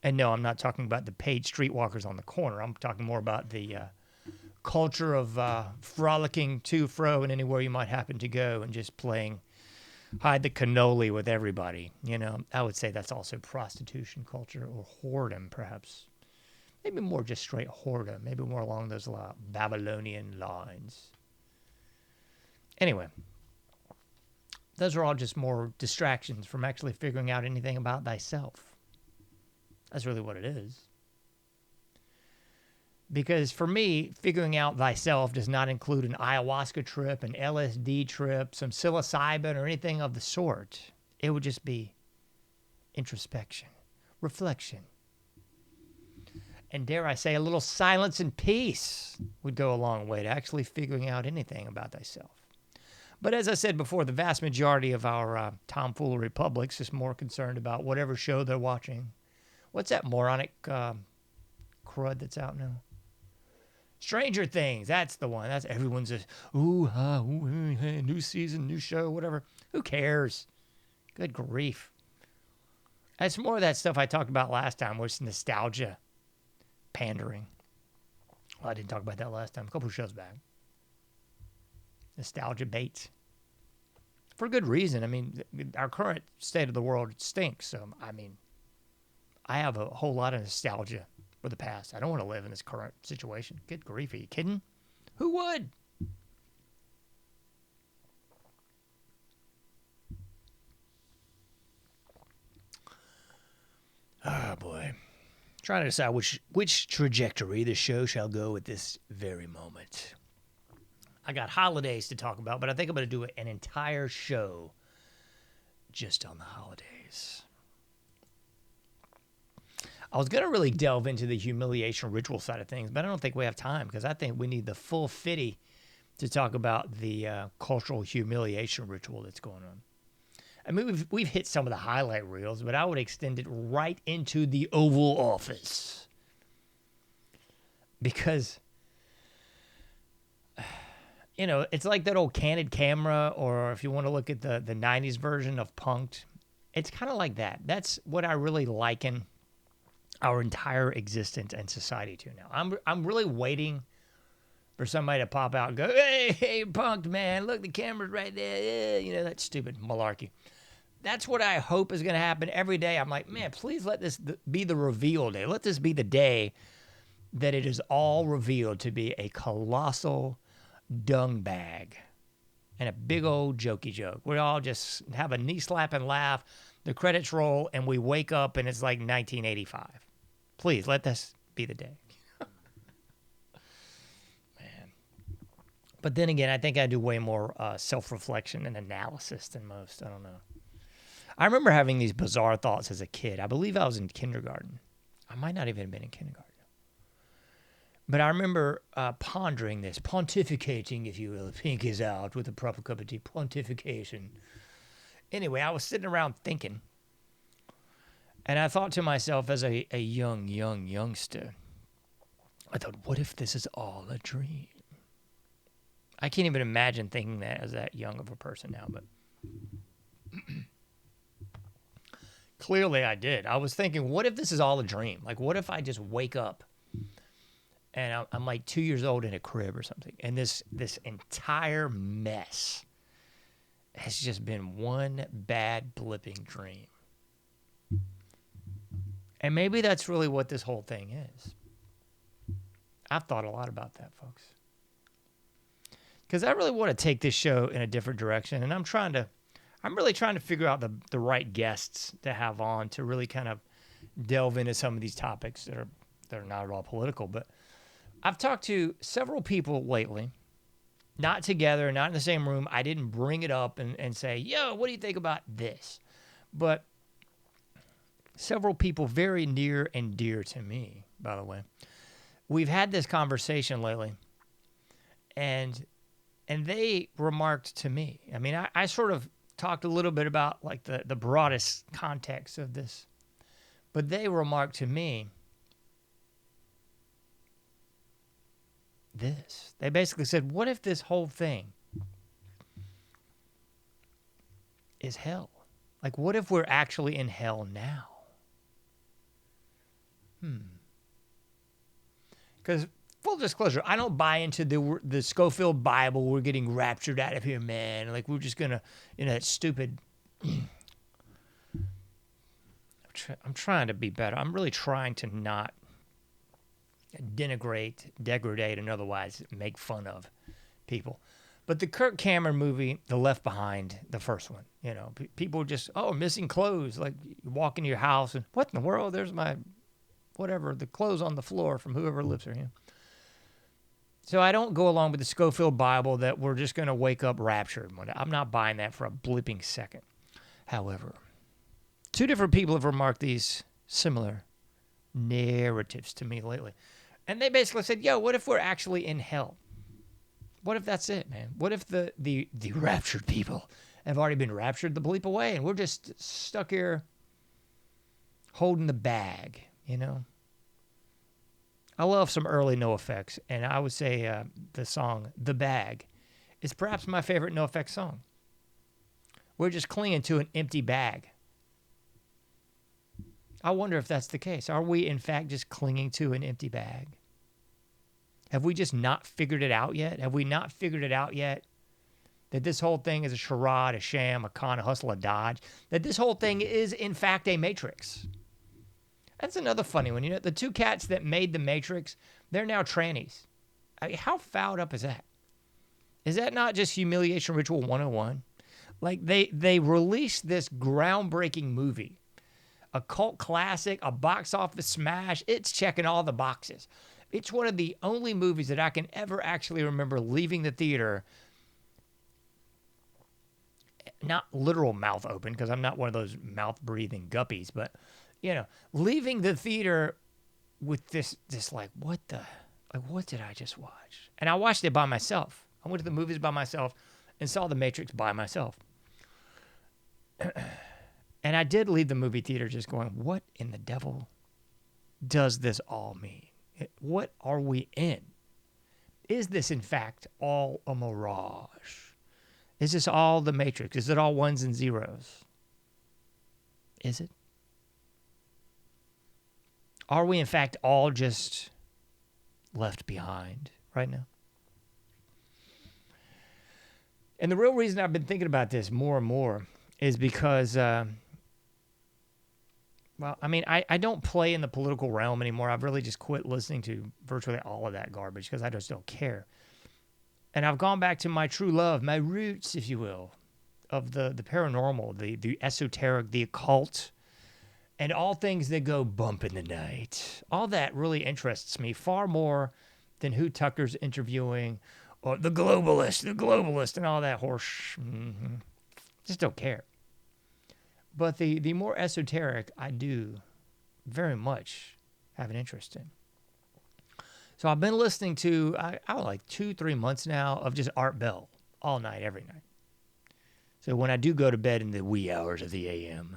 And no, I'm not talking about the paid streetwalkers on the corner. I'm talking more about the culture of frolicking to, fro, and anywhere you might happen to go and just playing hide the cannoli with everybody. I would say that's also prostitution culture, or whoredom, perhaps. Maybe more just straight whoredom. Maybe more along those Babylonian lines. Anyway, those are all just more distractions from actually figuring out anything about thyself. That's really what it is. Because for me, figuring out thyself does not include an ayahuasca trip, an LSD trip, some psilocybin, or anything of the sort. It would just be introspection, reflection. And dare I say, a little silence and peace would go a long way to actually figuring out anything about thyself. But as I said before, the vast majority of our tomfoolery publics is more concerned about whatever show they're watching. What's that moronic crud that's out now? Stranger Things, that's the one. That's everyone's just, new season, new show, whatever. Who cares? Good grief. That's more of that stuff I talked about last time, was nostalgia, pandering. Well, I didn't talk about that last time. A couple of shows back. Nostalgia bait. For good reason. I mean, our current state of the world stinks. So, I mean, I have a whole lot of nostalgia for the past. I don't want to live in this current situation. Good grief, are you kidding? Who would? Trying to decide which trajectory the show shall go at this very moment. I got holidays to talk about, but I think I'm going to do an entire show just on the holidays. I was going to really delve into the humiliation ritual side of things, but I don't think we have time because I think we need the full fitty to talk about the cultural humiliation ritual that's going on. I mean, we've hit some of the highlight reels, but I would extend it right into the Oval Office. Because, you know, it's like that old Candid Camera, or if you want to look at the 90s version of Punk'd, it's kind of like that. That's what I really liken our entire existence and society to now. I'm really waiting for somebody to pop out and go, hey, Punk'd, man, look, the camera's right there. Yeah, you know, that stupid malarkey. That's what I hope is going to happen every day. I'm like, man, please let this be the reveal day. Let this be the day that it is all revealed to be a colossal dung bag and a big old jokey joke. We all just have a knee slap and laugh, the credits roll, and we wake up and it's like 1985. Please, let this be the day. Man. But then again, I think I do way more self-reflection and analysis than most. I don't know. I remember having these bizarre thoughts as a kid. I believe I was in kindergarten. I might not even have been in kindergarten. But I remember pondering this, pontificating, if you will. Pink is out with a proper cup of tea. Pontification. Anyway, I was sitting around thinking. And I thought to myself as a youngster, I thought, what if this is all a dream? I can't even imagine thinking that as that young of a person now, but clearly I did. I was thinking, what if this is all a dream? Like, what if I just wake up and I'm like 2 years old in a crib or something, and this entire mess has just been one bad blipping dream. And maybe that's really what this whole thing is. I've thought a lot about that, folks. Because I really want to take this show in a different direction, and I'm really trying to figure out the right guests to have on to really kind of delve into some of these topics that are not at all political. But I've talked to several people lately, not together, not in the same room. I didn't bring it up and say, yo, what do you think about this? But several people very near and dear to me, by the way. We've had this conversation lately, and they remarked to me. I mean, I sort of talked a little bit about like the broadest context of this, but they remarked to me this. They basically said, what if this whole thing is hell? Like, what if we're actually in hell now? Because full disclosure, I don't buy into the Schofield Bible. We're getting raptured out of here, man. Like, we're just gonna, that stupid. I'm trying to be better. I'm really trying to not denigrate, degrade, and otherwise make fun of people. But the Kirk Cameron movie, The Left Behind, the first one, people were just, missing clothes. Like, you walk into your house and, what in the world? There's my, whatever, the clothes on the floor from whoever lives there. So I don't go along with the Schofield Bible that we're just going to wake up raptured. I'm not buying that for a blipping second. However, two different people have remarked these similar narratives to me lately. And they basically said, yo, what if we're actually in hell? What if that's it, man? What if the raptured people have already been raptured the bleep away and we're just stuck here holding the bag, I love some early NoFX, and I would say the song The Bag is perhaps my favorite NoFX song. We're just clinging to an empty bag. I wonder if that's the case. Are we, in fact, just clinging to an empty bag? Have we just not figured it out yet? Have we not figured it out yet that this whole thing is a charade, a sham, a con, a hustle, a dodge? That this whole thing is, in fact, a matrix? That's another funny one. The two cats that made the Matrix, they're now trannies. I mean, how fouled up is that? Is that not just humiliation ritual 101? Like, they released this groundbreaking movie a cult classic, a box office smash. It's checking all the boxes. It's one of the only movies that I can ever actually remember leaving the theater, not literal mouth open, because I'm not one of those mouth-breathing guppies, but, leaving the theater with this like, what did I just watch? And I watched it by myself. I went to the movies by myself and saw The Matrix by myself. And I did leave the movie theater just going, what in the devil does this all mean? What are we in? Is this, in fact, all a mirage? Is this all the Matrix? Is it all ones and zeros? Is it? Are we, in fact, all just left behind right now? And the real reason I've been thinking about this more and more is because, I don't play in the political realm anymore. I've really just quit listening to virtually all of that garbage because I just don't care. And I've gone back to my true love, my roots, if you will, of the paranormal, the esoteric, the occult, and all things that go bump in the night. All that really interests me far more than who Tucker's interviewing or the globalist, and all that horse. Mm-hmm. Just don't care. But the more esoteric, I do very much have an interest in. So I've been listening to, I like 2-3 months now of just Art Bell all night, every night. So when I do go to bed in the wee hours of the AM,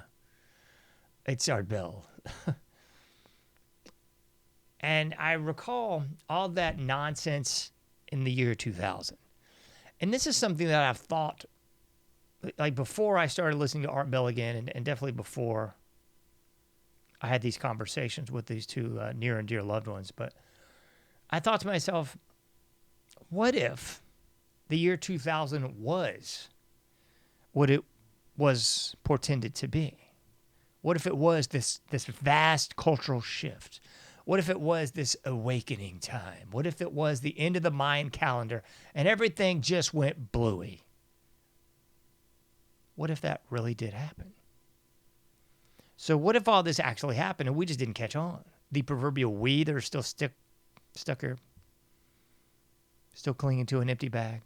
it's Art Bell. And I recall all that nonsense in the year 2000. And this is something that I've thought, like before I started listening to Art Bell again, and definitely before I had these conversations with these two near and dear loved ones. But I thought to myself, what if the year 2000 was what it was portended to be? What if it was this vast cultural shift? What if it was this awakening time? What if it was the end of the Mayan calendar and everything just went bluey? What if that really did happen? So what if all this actually happened and we just didn't catch on? The proverbial we that are still stuck here, still clinging to an empty bag.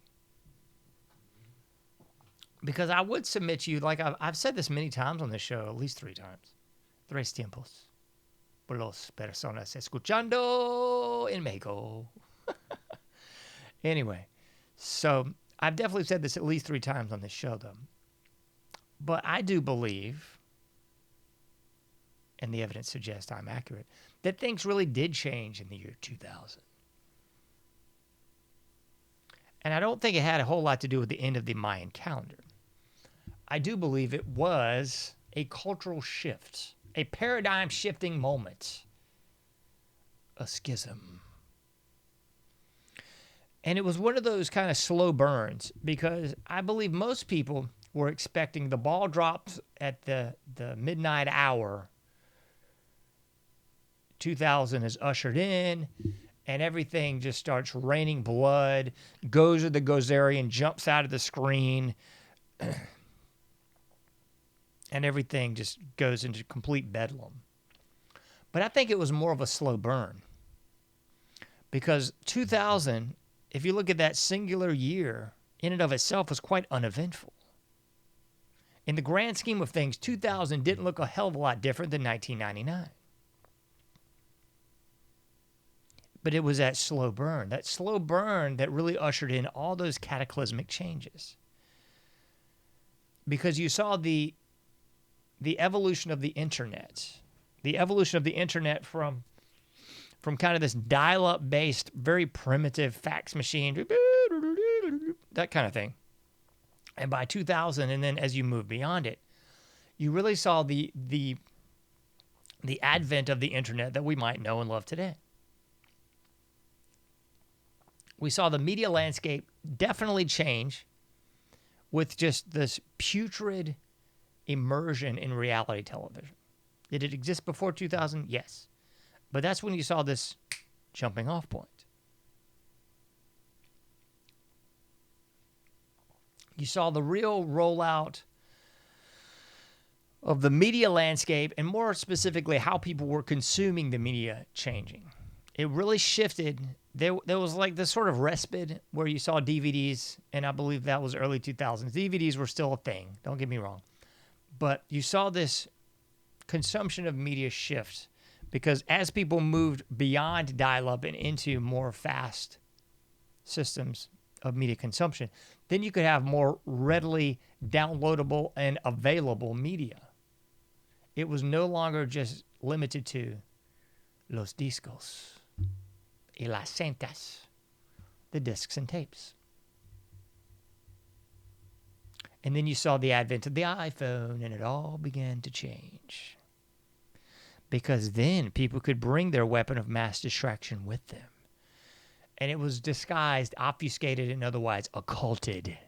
Because I would submit to you, like I've said this many times on this show, at least 3 times. 3 tiempos. Por los personas escuchando en Mexico. Anyway, so I've definitely said this at least 3 times on this show, though. But I do believe, and the evidence suggests I'm accurate, that things really did change in the year 2000. And I don't think it had a whole lot to do with the end of the Mayan calendar. I do believe it was a cultural shift, a paradigm-shifting moment, a schism. And it was one of those kind of slow burns because I believe most people were expecting the ball drops at the midnight hour. 2000 is ushered in, and everything just starts raining blood. Gozer the Gozerian jumps out of the screen, and everything just goes into complete bedlam. But I think it was more of a slow burn. Because 2000, if you look at that singular year, in and of itself was quite uneventful. In the grand scheme of things, 2000 didn't look a hell of a lot different than 1999. But it was that slow burn that really ushered in all those cataclysmic changes. Because you saw the evolution of the internet. The evolution of the internet from kind of this dial-up based, very primitive fax machine, that kind of thing. And by 2000, and then as you move beyond it, you really saw the advent of the internet that we might know and love today. We saw the media landscape definitely change with just this putrid immersion in reality television. Did it exist before 2000? Yes. But that's when you saw this jumping off point. You saw the real rollout of the media landscape, and more specifically how people were consuming the media changing. It really shifted. There was like this sort of respite where you saw DVDs, and I believe that was early 2000s. DVDs were still a thing, don't get me wrong. But you saw this consumption of media shift because as people moved beyond dial-up and into more fast systems of media consumption, then you could have more readily downloadable and available media. It was no longer just limited to los discos y las cintas, the discs and tapes. And then you saw the advent of the iPhone, and it all began to change. Because then people could bring their weapon of mass distraction with them. And it was disguised, obfuscated, and otherwise occulted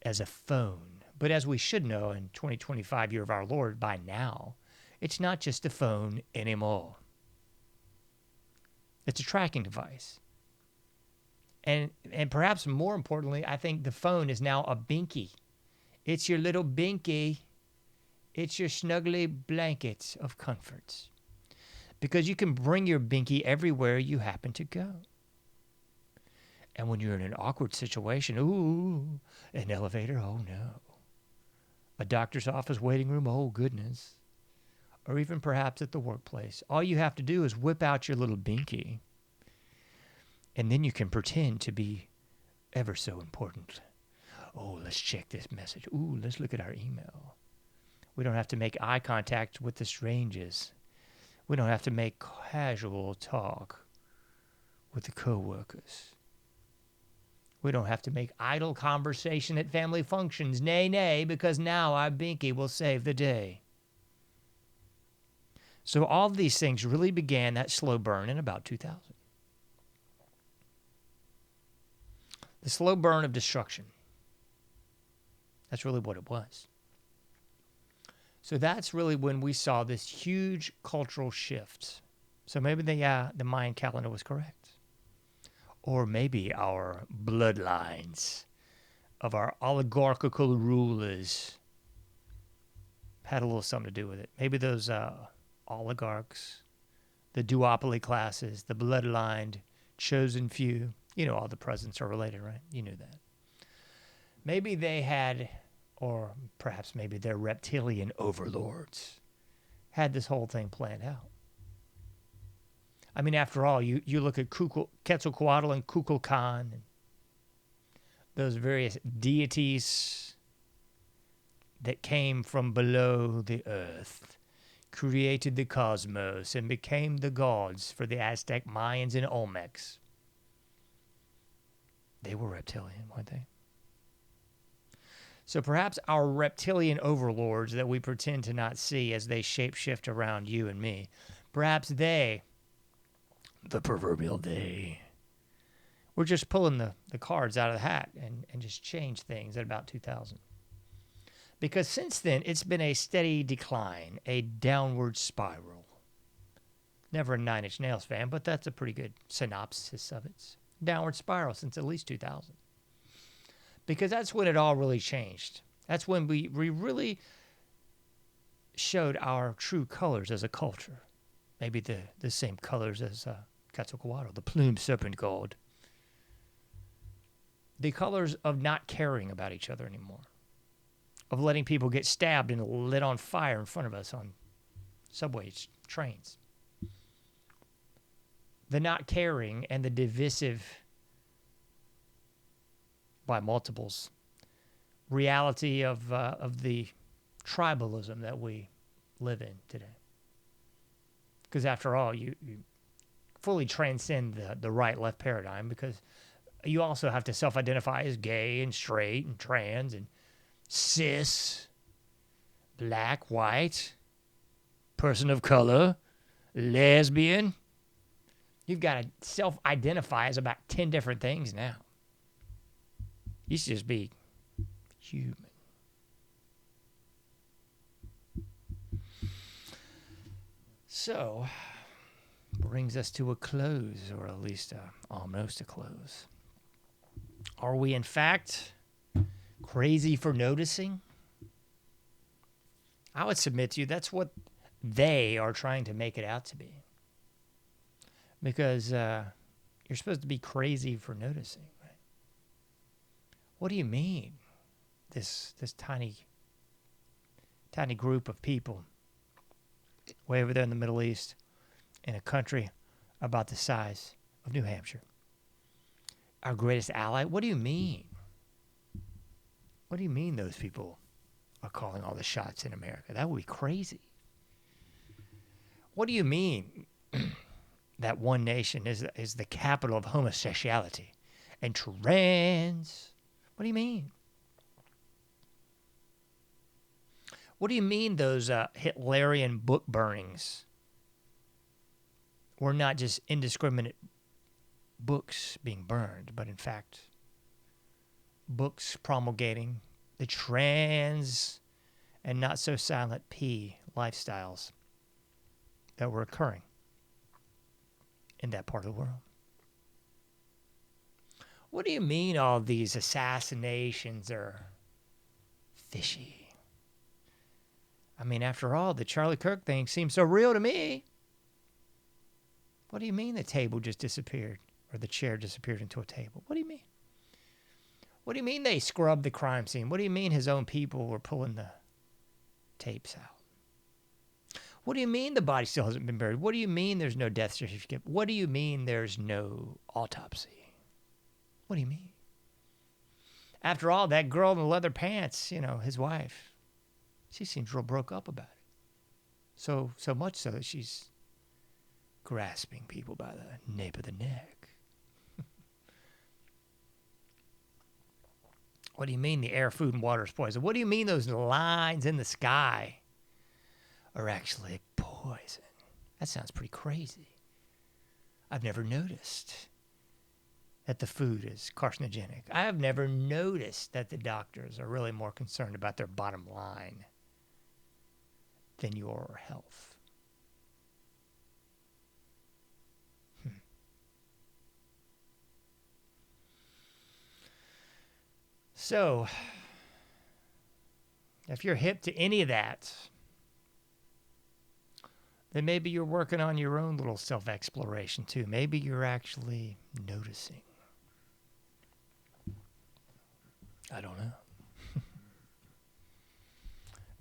as a phone. But as we should know in 2025, year of our Lord, by now, it's not just a phone anymore. It's a tracking device. And perhaps more importantly, I think the phone is now a binky. It's your little binky. It's your snuggly blanket of comforts. Because you can bring your binky everywhere you happen to go. And when you're in an awkward situation, ooh, an elevator, oh no. A doctor's office waiting room, oh goodness. Or even perhaps at the workplace. All you have to do is whip out your little binky. And then you can pretend to be ever so important. Oh, let's check this message. Ooh, let's look at our email. We don't have to make eye contact with the strangers. We don't have to make casual talk with the coworkers. We don't have to make idle conversation at family functions. Nay, nay, because now our binky will save the day. So all of these things really began that slow burn in about 2000. The slow burn of destruction. That's really what it was. So that's really when we saw this huge cultural shift. So maybe the Mayan calendar was correct. Or maybe our bloodlines of our oligarchical rulers had a little something to do with it. Maybe those oligarchs, the duopoly classes, the bloodlined, chosen few. You know all the presidents are related, right? You knew that. Maybe they had, or perhaps maybe their reptilian overlords had this whole thing planned out. I mean, after all, you look at Quetzalcoatl and Kukulkan, and those various deities that came from below the earth, created the cosmos, and became the gods for the Aztec, Mayans, and Olmecs. They were reptilian, weren't they? So perhaps our reptilian overlords that we pretend to not see as they shapeshift around you and me, perhaps they, the proverbial they, were just pulling the cards out of the hat and just changed things at about 2000. Because since then, it's been a steady decline, a downward spiral. Never a Nine Inch Nails fan, but that's a pretty good synopsis of it. Downward spiral since at least 2000. Because that's when it all really changed. That's when we really showed our true colors as a culture. Maybe the same colors as Quetzalcoatl, the plumed serpent god. The colors of not caring about each other anymore. Of letting people get stabbed and lit on fire in front of us on subways, trains. The not caring and the divisive, by multiples, reality of the tribalism that we live in today. Because after all, you fully transcend the right-left paradigm, because you also have to self-identify as gay and straight and trans and cis, black, white, person of color, lesbian. You've got to self-identify as about 10 different things now. You should just be human. So, brings us to a close, or at least almost a close. Are we, in fact, crazy for noticing? I would submit to you that's what they are trying to make it out to be. Because you're supposed to be crazy for noticing, right? What do you mean? This tiny group of people way over there in the Middle East in a country about the size of New Hampshire. Our greatest ally? What do you mean? What do you mean those people are calling all the shots in America? That would be crazy. What do you mean that one nation is the capital of homosexuality and trans? What do you mean? What do you mean those Hitlerian book burnings were not just indiscriminate books being burned, but in fact books promulgating the trans and not so silent P lifestyles that were occurring in that part of the world? What do you mean all these assassinations are fishy? I mean, after all, the Charlie Kirk thing seems so real to me. What do you mean the table just disappeared or the chair disappeared into a table? What do you mean? What do you mean they scrubbed the crime scene? What do you mean his own people were pulling the tapes out? What do you mean the body still hasn't been buried? What do you mean there's no death certificate? What do you mean there's no autopsy? What do you mean? After all, that girl in the leather pants, his wife, she seems real broke up about it. So much so that she's grasping people by the nape of the neck. What do you mean the air, food, and water is poison? What do you mean those lines in the sky are actually poison? That sounds pretty crazy. I've never noticed that the food is carcinogenic. I have never noticed that the doctors are really more concerned about their bottom line than your health. So, if you're hip to any of that, then maybe you're working on your own little self-exploration too. Maybe you're actually noticing. I don't know.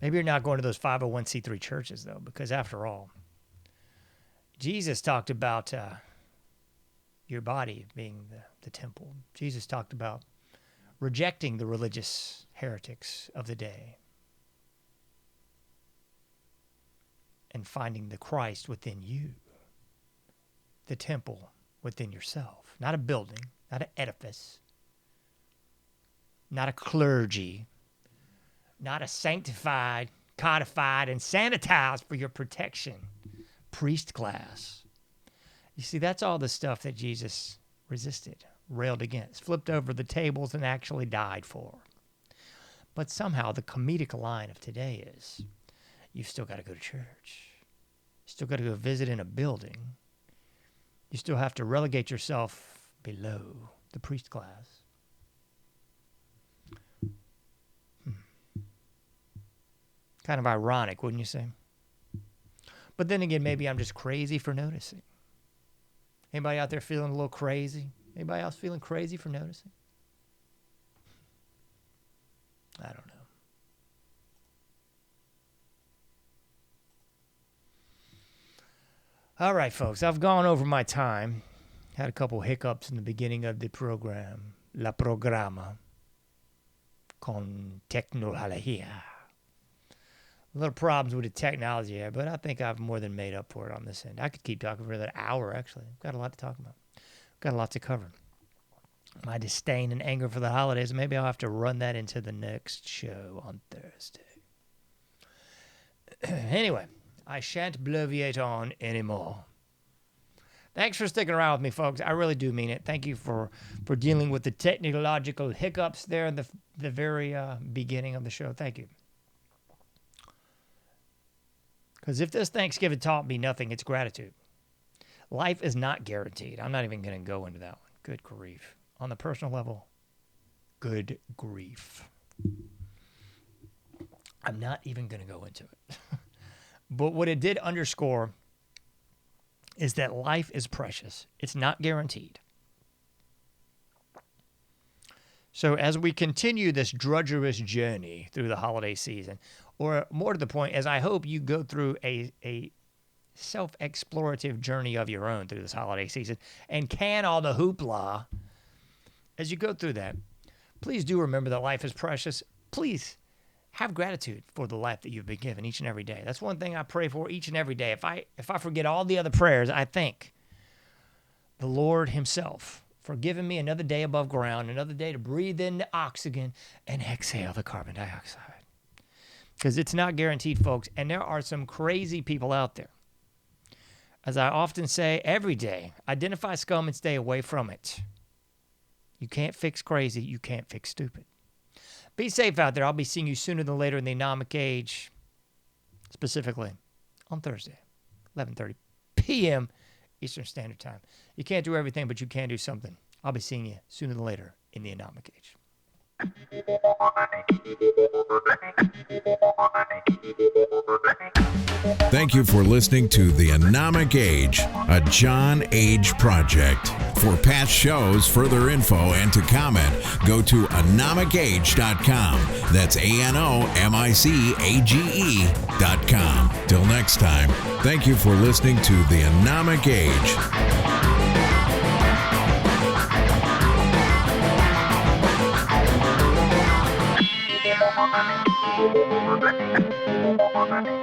Maybe you're not going to those 501c3 churches, though, because after all, Jesus talked about your body being the temple. Jesus talked about rejecting the religious heretics of the day and finding the Christ within you, the temple within yourself. Not a building, not an edifice, not a clergy, not a sanctified, codified, and sanitized for your protection priest class. You see, that's all the stuff that Jesus resisted, railed against, flipped over the tables, and actually died for. But somehow the comedic line of today is, you've still got to go to church. You still got to go visit in a building. You still have to relegate yourself below the priest class. Kind of ironic, wouldn't you say? But then again, maybe I'm just crazy for noticing. Anybody out there feeling a little crazy? Anybody else feeling crazy for noticing? I don't know. All right, folks, I've gone over my time. Had a couple hiccups in the beginning of the program. La programa. Con tecnología. A little problems with the technology here, but I think I've more than made up for it on this end. I could keep talking for another hour, actually. I've got a lot to talk about. Got a lot to cover. My disdain and anger for the holidays, maybe I'll have to run that into the next show on Thursday. Anyway, I shan't bloviate on anymore. Thanks for sticking around with me, folks. I really do mean it. Thank you for dealing with the technological hiccups there in the very beginning of the show. Thank you. Because if this Thanksgiving taught me nothing, it's gratitude. Life is not guaranteed. I'm not even going to go into that one. Good grief. On the personal level, good grief. I'm not even going to go into it. But what it did underscore is that life is precious. It's not guaranteed. So as we continue this drudgerous journey through the holiday season, or more to the point, as I hope you go through a self-explorative journey of your own through this holiday season and can all the hoopla, as you go through that, please do remember that life is precious. Please have gratitude for the life that you've been given each and every day. That's one thing I pray for each and every day. If I forget all the other prayers, I thank the Lord himself for giving me another day above ground, another day to breathe in the oxygen and exhale the carbon dioxide. Because it's not guaranteed, folks, and there are some crazy people out there. As I often say every day, identify scum and stay away from it. You can't fix crazy, you can't fix stupid. Be safe out there. I'll be seeing you sooner than later in the Anomic Age, specifically on Thursday, 11:30 p.m. Eastern Standard Time. You can't do everything, but you can do something. I'll be seeing you sooner than later in the Anomic Age. Thank you for listening to The Anomic Age, a John Age project. For past shows, further info, and to comment, go to anomicage.com. That's ANOMICAGE.com. Till next time, thank you for listening to The Anomic Age. Thank you.